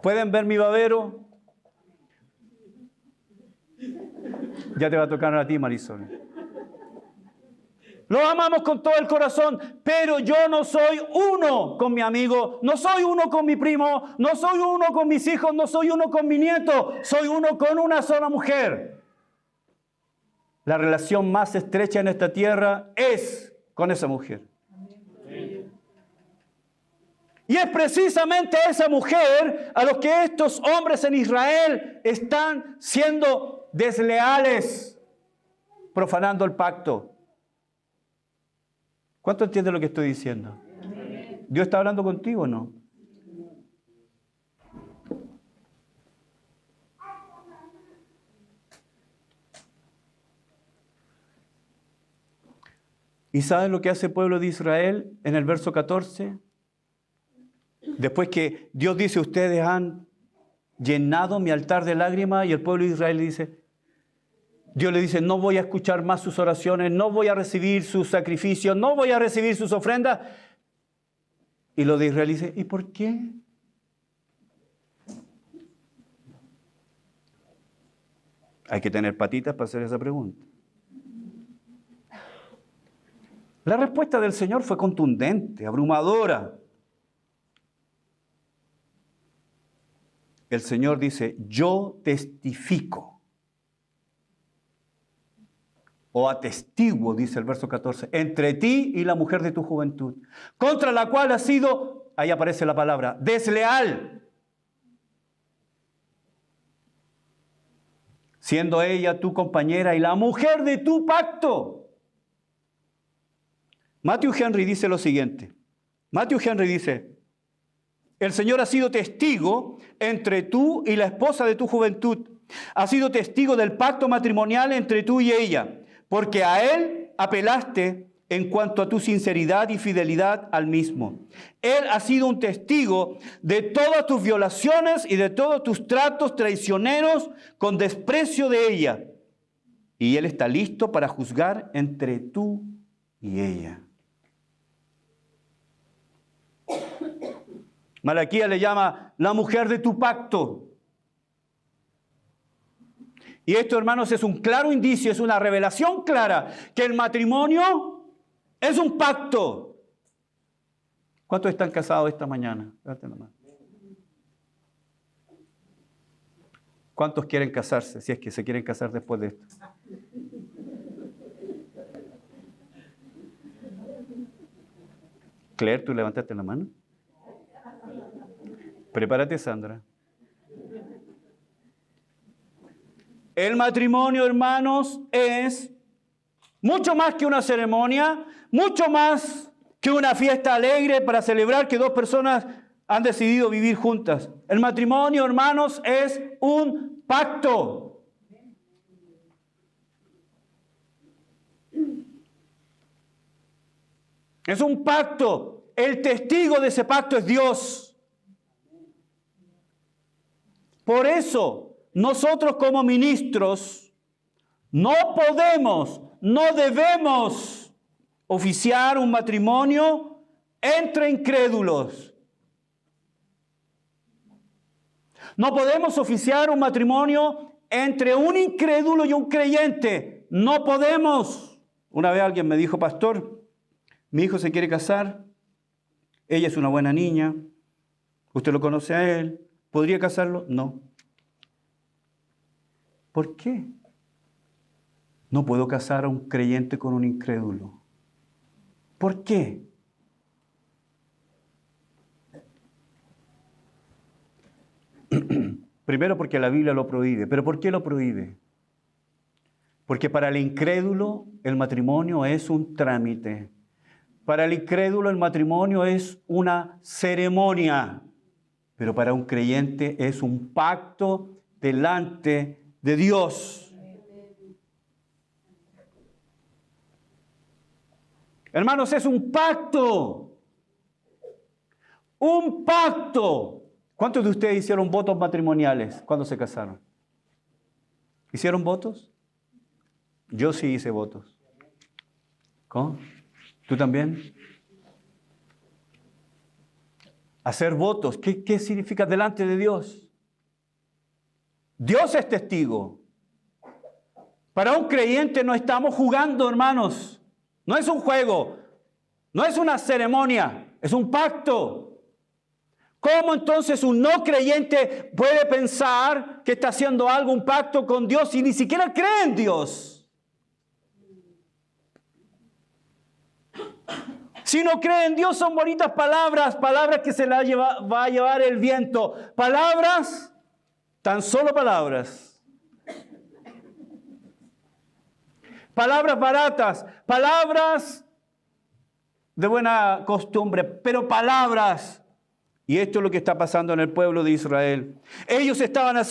¿Pueden ver mi babero? Ya te va a tocar a ti, Marisol. Los amamos con todo el corazón, pero yo no soy uno con mi amigo, no soy uno con mi primo, no soy uno con mis hijos, no soy uno con mi nieto, soy uno con una sola mujer. La relación más estrecha en esta tierra es con esa mujer. Y es precisamente esa mujer a los que estos hombres en Israel están siendo desleales, profanando el pacto. ¿Cuánto entiende lo que estoy diciendo? ¿Dios está hablando contigo o no? ¿Y sabes lo que hace el pueblo de Israel en el verso 14? Después que Dios dice, ustedes han llenado mi altar de lágrimas, y el pueblo de Israel dice, Dios le dice, no voy a escuchar más sus oraciones, no voy a recibir sus sacrificios, no voy a recibir sus ofrendas. Y los de Israel dice, ¿y por qué? Hay que tener patitas para hacer esa pregunta. La respuesta del Señor fue contundente, abrumadora. El Señor dice, yo testifico. O atestiguo, dice el verso 14, entre ti y la mujer de tu juventud, contra la cual has sido, ahí aparece la palabra, desleal, siendo ella tu compañera y la mujer de tu pacto. Matthew Henry dice lo siguiente. Matthew Henry dice, el Señor ha sido testigo entre tú y la esposa de tu juventud. Ha sido testigo del pacto matrimonial entre tú y ella, porque a Él apelaste en cuanto a tu sinceridad y fidelidad al mismo. Él ha sido un testigo de todas tus violaciones y de todos tus tratos traicioneros con desprecio de ella. Y Él está listo para juzgar entre tú y ella. Malaquías le llama la mujer de tu pacto. Y esto, hermanos, es un claro indicio, es una revelación clara que el matrimonio es un pacto. ¿Cuántos están casados esta mañana? Levanten la mano. ¿Cuántos quieren casarse? Si es que se quieren casar después de esto. Claire, ¿tú levantaste la mano? Prepárate, Sandra. El matrimonio, hermanos, es mucho más que una ceremonia, mucho más que una fiesta alegre para celebrar que dos personas han decidido vivir juntas. El matrimonio, hermanos, es un pacto. Es un pacto. El testigo de ese pacto es Dios. Por eso, nosotros como ministros no podemos, no debemos oficiar un matrimonio entre incrédulos. No podemos oficiar un matrimonio entre un incrédulo y un creyente. No podemos. Una vez alguien me dijo, pastor, mi hijo se quiere casar, ella es una buena niña, usted lo conoce a él, ¿podría casarlo? No. ¿Por qué? No puedo casar a un creyente con un incrédulo. ¿Por qué? Primero porque la Biblia lo prohíbe. ¿Pero por qué lo prohíbe? Porque para el incrédulo el matrimonio es un trámite. Para el incrédulo el matrimonio es una ceremonia, pero para un creyente es un pacto delante de Dios. Hermanos, es un pacto. Un pacto. ¿Cuántos de ustedes hicieron votos matrimoniales cuando se casaron? ¿Hicieron votos? Yo sí hice votos. ¿Cómo? ¿Tú también? Hacer votos. ¿Qué significa delante de Dios? Dios es testigo. Para un creyente no estamos jugando, hermanos. No es un juego. No es una ceremonia. Es un pacto. ¿Cómo entonces un no creyente puede pensar que está haciendo algo, un pacto con Dios, y ni siquiera cree en Dios? Si no cree en Dios, son bonitas palabras, palabras que se las va a llevar el viento. Palabras, tan solo palabras. Palabras baratas, palabras de buena costumbre, pero palabras. Y esto es lo que está pasando en el pueblo de Israel. Ellos estaban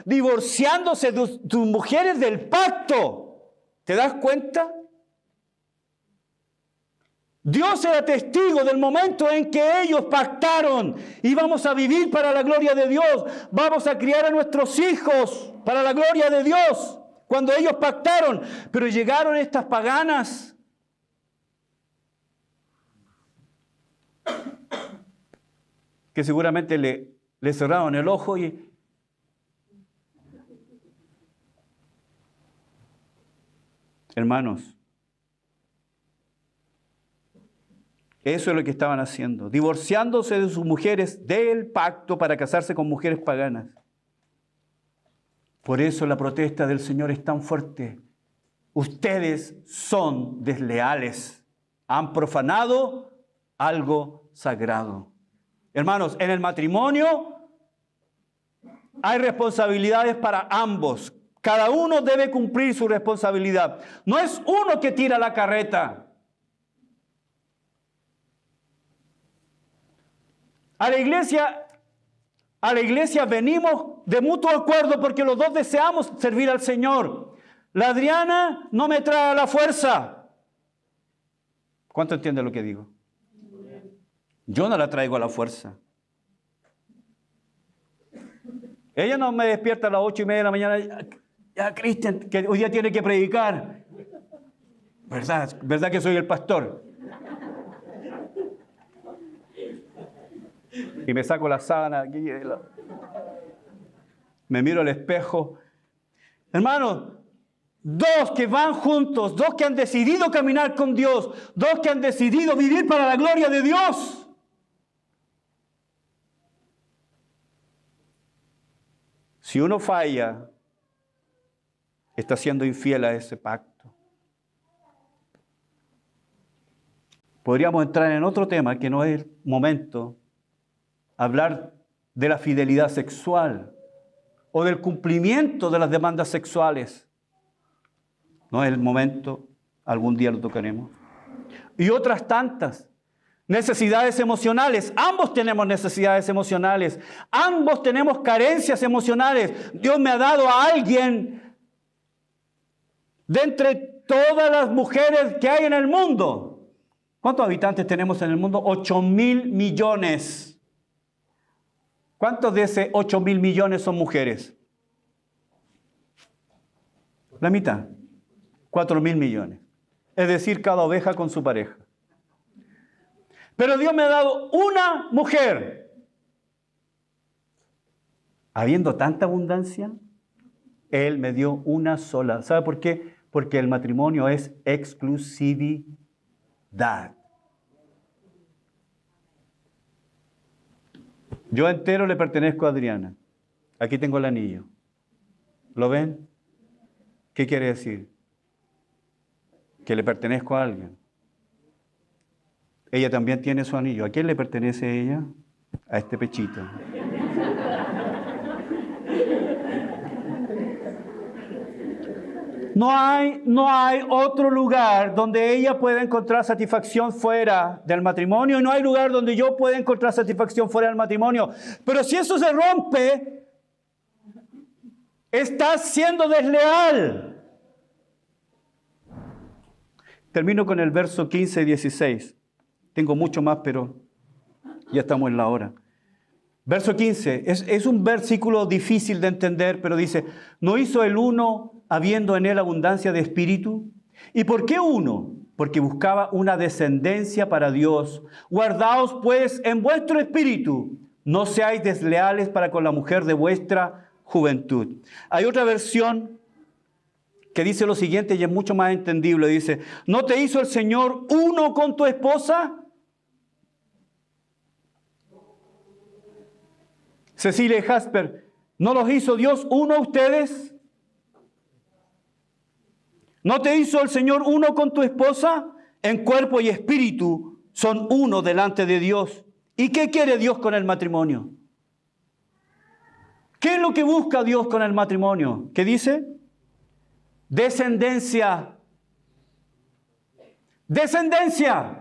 divorciándose de sus mujeres del pacto. ¿Te das cuenta? Dios era testigo del momento en que ellos pactaron. Y vamos a vivir para la gloria de Dios. Vamos a criar a nuestros hijos para la gloria de Dios. Cuando ellos pactaron. Pero llegaron estas paganas. Que seguramente le cerraron el ojo y... Hermanos, eso es lo que estaban haciendo, divorciándose de sus mujeres del pacto para casarse con mujeres paganas. Por eso la protesta del Señor es tan fuerte. Ustedes son desleales, han profanado algo sagrado. Hermanos, en el matrimonio hay responsabilidades para ambos. Cada uno debe cumplir su responsabilidad. No es uno que tira la carreta. A la iglesia venimos de mutuo acuerdo porque los dos deseamos servir al Señor. La Adriana no me trae a la fuerza. ¿Cuánto entiende lo que digo? Yo no la traigo a la fuerza. Ella no me despierta a las 8:30 de la mañana. Ya, Cristian, que hoy día tiene que predicar. ¿Verdad que soy el pastor? Y me saco la sábana aquí. Me miro al espejo. Hermanos, dos que van juntos, dos que han decidido caminar con Dios, dos que han decidido vivir para la gloria de Dios. Si uno falla, está siendo infiel a ese pacto. Podríamos entrar en otro tema que no es el momento, hablar de la fidelidad sexual o del cumplimiento de las demandas sexuales. No es el momento, algún día lo tocaremos. Y otras tantas. Necesidades emocionales. Ambos tenemos necesidades emocionales. Ambos tenemos carencias emocionales. Dios me ha dado a alguien de entre todas las mujeres que hay en el mundo. ¿Cuántos habitantes tenemos en el mundo? 8.000 millones. ¿Cuántos de ese 8.000 millones son mujeres? La mitad. 4.000 millones. Es decir, cada oveja con su pareja. Pero Dios me ha dado una mujer. Habiendo tanta abundancia, Él me dio una sola. ¿Sabe por qué? Porque el matrimonio es exclusividad. Yo entero le pertenezco a Adriana. Aquí tengo el anillo. ¿Lo ven? ¿Qué quiere decir? Que le pertenezco a alguien. Ella también tiene su anillo. ¿A quién le pertenece ella? A este pechito. No hay otro lugar donde ella pueda encontrar satisfacción fuera del matrimonio, y no hay lugar donde yo pueda encontrar satisfacción fuera del matrimonio. Pero si eso se rompe, estás siendo desleal. Termino con el verso 15 y 16. Tengo mucho más, pero ya estamos en la hora. Verso 15, es un versículo difícil de entender, pero dice, ¿no hizo el uno habiendo en él abundancia de espíritu? ¿Y por qué uno? Porque buscaba una descendencia para Dios. Guardaos pues en vuestro espíritu, no seáis desleales para con la mujer de vuestra juventud. Hay otra versión que dice lo siguiente y es mucho más entendible. Dice, ¿no te hizo el Señor uno con tu esposa? Cecilia y Jasper, ¿no los hizo Dios uno a ustedes? ¿No te hizo el Señor uno con tu esposa? En cuerpo y espíritu son uno delante de Dios. ¿Y qué quiere Dios con el matrimonio? ¿Qué es lo que busca Dios con el matrimonio? ¿Qué dice? Descendencia. Descendencia.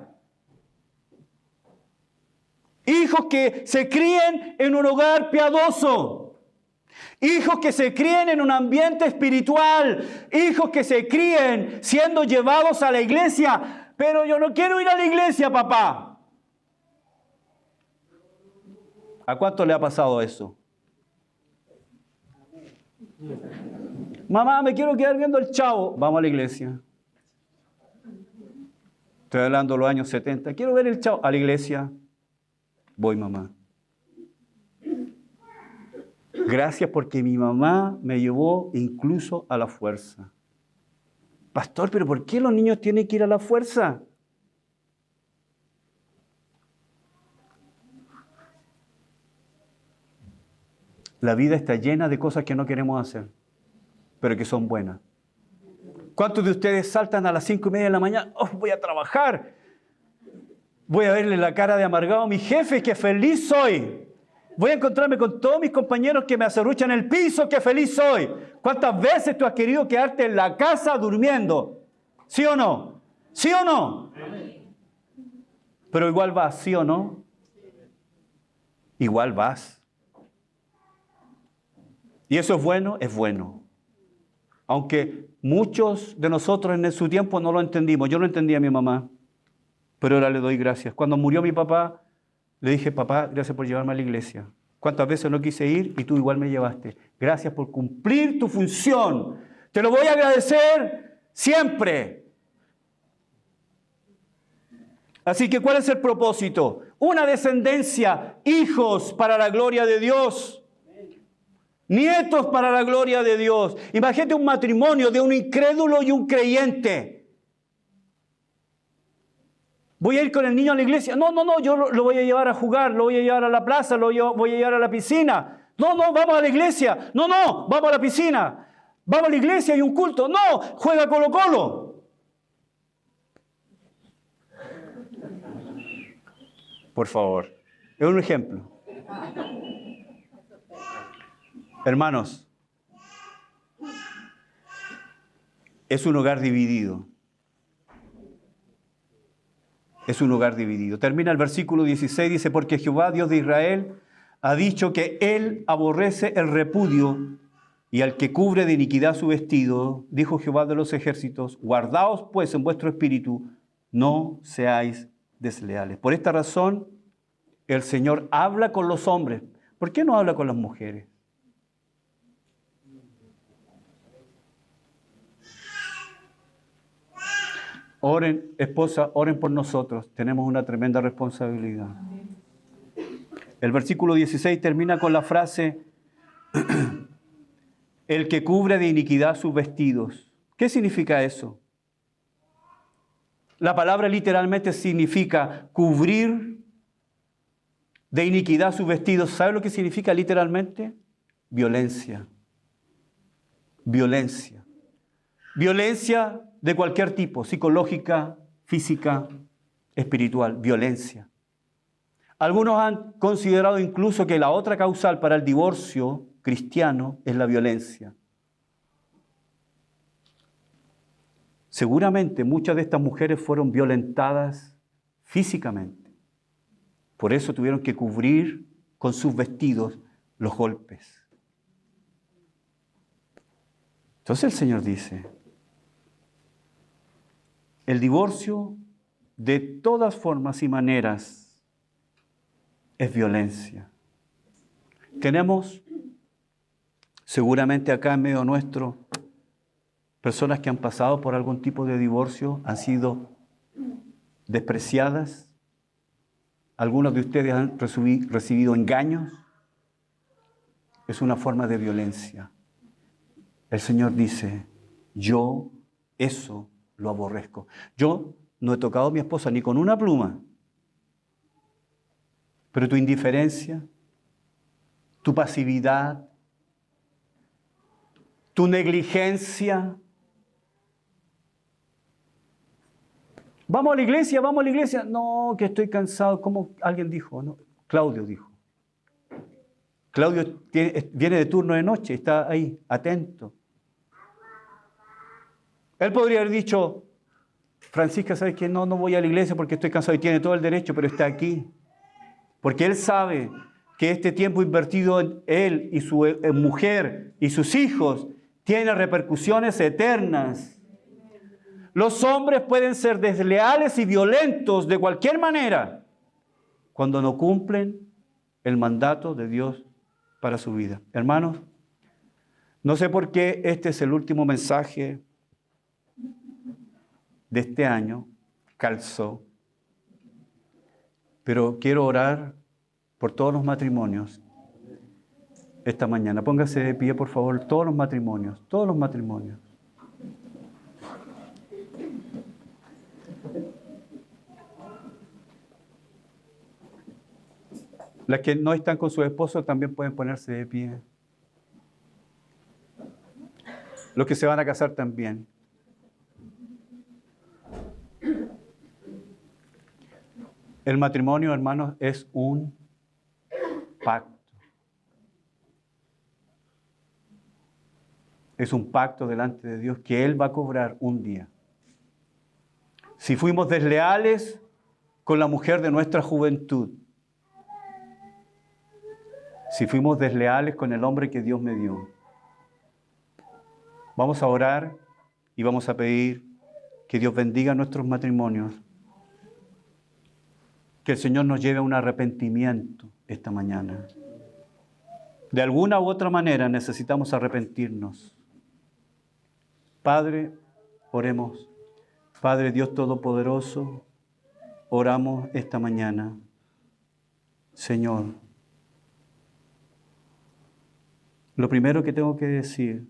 Hijos que se críen en un hogar piadoso. Hijos que se críen en un ambiente espiritual. Hijos que se críen siendo llevados a la iglesia. Pero yo no quiero ir a la iglesia, papá. ¿A cuánto le ha pasado eso? Mamá, me quiero quedar viendo el Chavo. Vamos a la iglesia. Estoy hablando de los años 70. Quiero ver el Chavo. A la iglesia. Voy, mamá. Gracias porque mi mamá me llevó incluso a la fuerza. Pastor, ¿pero por qué los niños tienen que ir a la fuerza? La vida está llena de cosas que no queremos hacer, pero que son buenas. ¿Cuántos de ustedes saltan a las 5:30 de la mañana? Oh, voy a trabajar. Voy a verle la cara de amargado a mi jefe, que feliz soy. Voy a encontrarme con todos mis compañeros que me acerruchan el piso, que feliz soy. ¿Cuántas veces tú has querido quedarte en la casa durmiendo? ¿Sí o no? ¿Sí o no? Pero igual vas, ¿sí o no? Igual vas. ¿Y eso es bueno? Es bueno. Aunque muchos de nosotros en su tiempo no lo entendimos. Yo no entendía a mi mamá. Pero ahora le doy gracias. Cuando murió mi papá, le dije, papá, gracias por llevarme a la iglesia. ¿Cuántas veces no quise ir y tú igual me llevaste? Gracias por cumplir tu función. Te lo voy a agradecer siempre. Así que, ¿cuál es el propósito? Una descendencia, hijos para la gloria de Dios. Nietos para la gloria de Dios. Imagínate un matrimonio de un incrédulo y un creyente. Voy a ir con el niño a la iglesia. No, yo lo voy a llevar a jugar, lo voy a llevar a la plaza, voy a llevar a la piscina. No, vamos a la iglesia. No, vamos a la piscina. Vamos a la iglesia y un culto. No, juega Colo-Colo. Por favor, es un ejemplo. Hermanos, es un hogar dividido. Es un hogar dividido. Termina el versículo 16, dice, porque Jehová, Dios de Israel, ha dicho que Él aborrece el repudio y al que cubre de iniquidad su vestido, dijo Jehová de los ejércitos, guardaos pues en vuestro espíritu, no seáis desleales. Por esta razón, el Señor habla con los hombres. ¿Por qué no habla con las mujeres? Oren, esposa, oren por nosotros. Tenemos una tremenda responsabilidad. El versículo 16 termina con la frase, el que cubre de iniquidad sus vestidos. ¿Qué significa eso? La palabra literalmente significa cubrir de iniquidad sus vestidos. ¿Sabe lo que significa literalmente? Violencia. Violencia. Violencia de cualquier tipo, psicológica, física, espiritual, violencia. Algunos han considerado incluso que la otra causal para el divorcio cristiano es la violencia. Seguramente muchas de estas mujeres fueron violentadas físicamente. Por eso tuvieron que cubrir con sus vestidos los golpes. Entonces el Señor dice, el divorcio de todas formas y maneras es violencia. Tenemos seguramente acá en medio nuestro personas que han pasado por algún tipo de divorcio, han sido despreciadas. Algunos de ustedes han recibido engaños. Es una forma de violencia. El Señor dice, yo eso lo aborrezco. Yo no he tocado a mi esposa ni con una pluma, pero tu indiferencia, tu pasividad, tu negligencia. Vamos a la iglesia, vamos a la iglesia. No, que estoy cansado. ¿Cómo alguien dijo? No, Claudio dijo. Claudio viene de turno de noche, está ahí, atento. Él podría haber dicho, Francisca, ¿sabes qué? No voy a la iglesia porque estoy cansado, y tiene todo el derecho, pero está aquí. Porque él sabe que este tiempo invertido en él y su mujer y sus hijos tiene repercusiones eternas. Los hombres pueden ser desleales y violentos de cualquier manera cuando no cumplen el mandato de Dios para su vida. Hermanos, no sé por qué este es el último mensaje de este año, calzó, pero quiero orar por todos los matrimonios esta mañana. Póngase de pie, por favor, todos los matrimonios, todos los matrimonios. Las que no están con su esposo también pueden ponerse de pie. Los que se van a casar también. El matrimonio, hermanos, es un pacto. Es un pacto delante de Dios que Él va a cobrar un día. Si fuimos desleales con la mujer de nuestra juventud, si fuimos desleales con el hombre que Dios me dio, vamos a orar y vamos a pedir que Dios bendiga nuestros matrimonios, que el Señor nos lleve a un arrepentimiento esta mañana. De alguna u otra manera necesitamos arrepentirnos. Padre, oremos. Padre Dios Todopoderoso, oramos esta mañana. Señor, lo primero que tengo que decir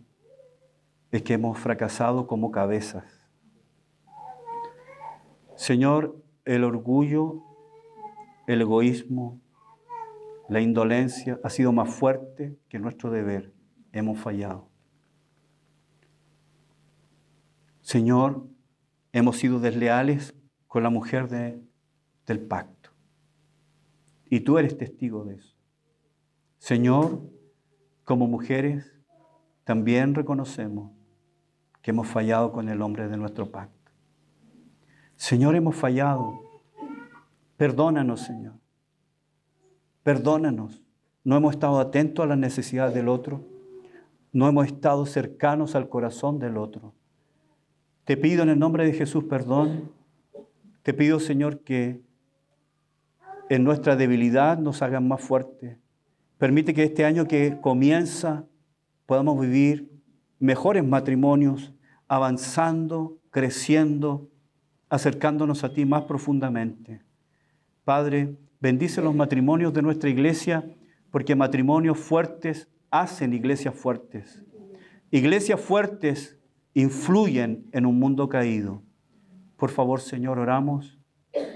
es que hemos fracasado como cabezas. Señor, el orgullo, el egoísmo, la indolencia ha sido más fuerte que nuestro deber. Hemos fallado. Señor, hemos sido desleales con la mujer del pacto. Y tú eres testigo de eso. Señor, como mujeres, también reconocemos que hemos fallado con el hombre de nuestro pacto. Señor, hemos fallado. Perdónanos, Señor. Perdónanos. No hemos estado atentos a las necesidades del otro. No hemos estado cercanos al corazón del otro. Te pido en el nombre de Jesús perdón. Te pido, Señor, que en nuestra debilidad nos hagan más fuertes. Permite que este año que comienza podamos vivir mejores matrimonios, avanzando, creciendo, acercándonos a ti más profundamente. Padre, bendice los matrimonios de nuestra iglesia, porque matrimonios fuertes hacen iglesias fuertes. Iglesias fuertes influyen en un mundo caído. Por favor, Señor, oramos.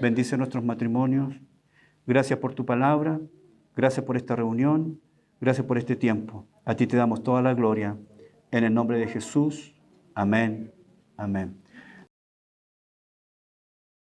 Bendice nuestros matrimonios. Gracias por tu palabra. Gracias por esta reunión. Gracias por este tiempo. A ti te damos toda la gloria. En el nombre de Jesús. Amén. Amén.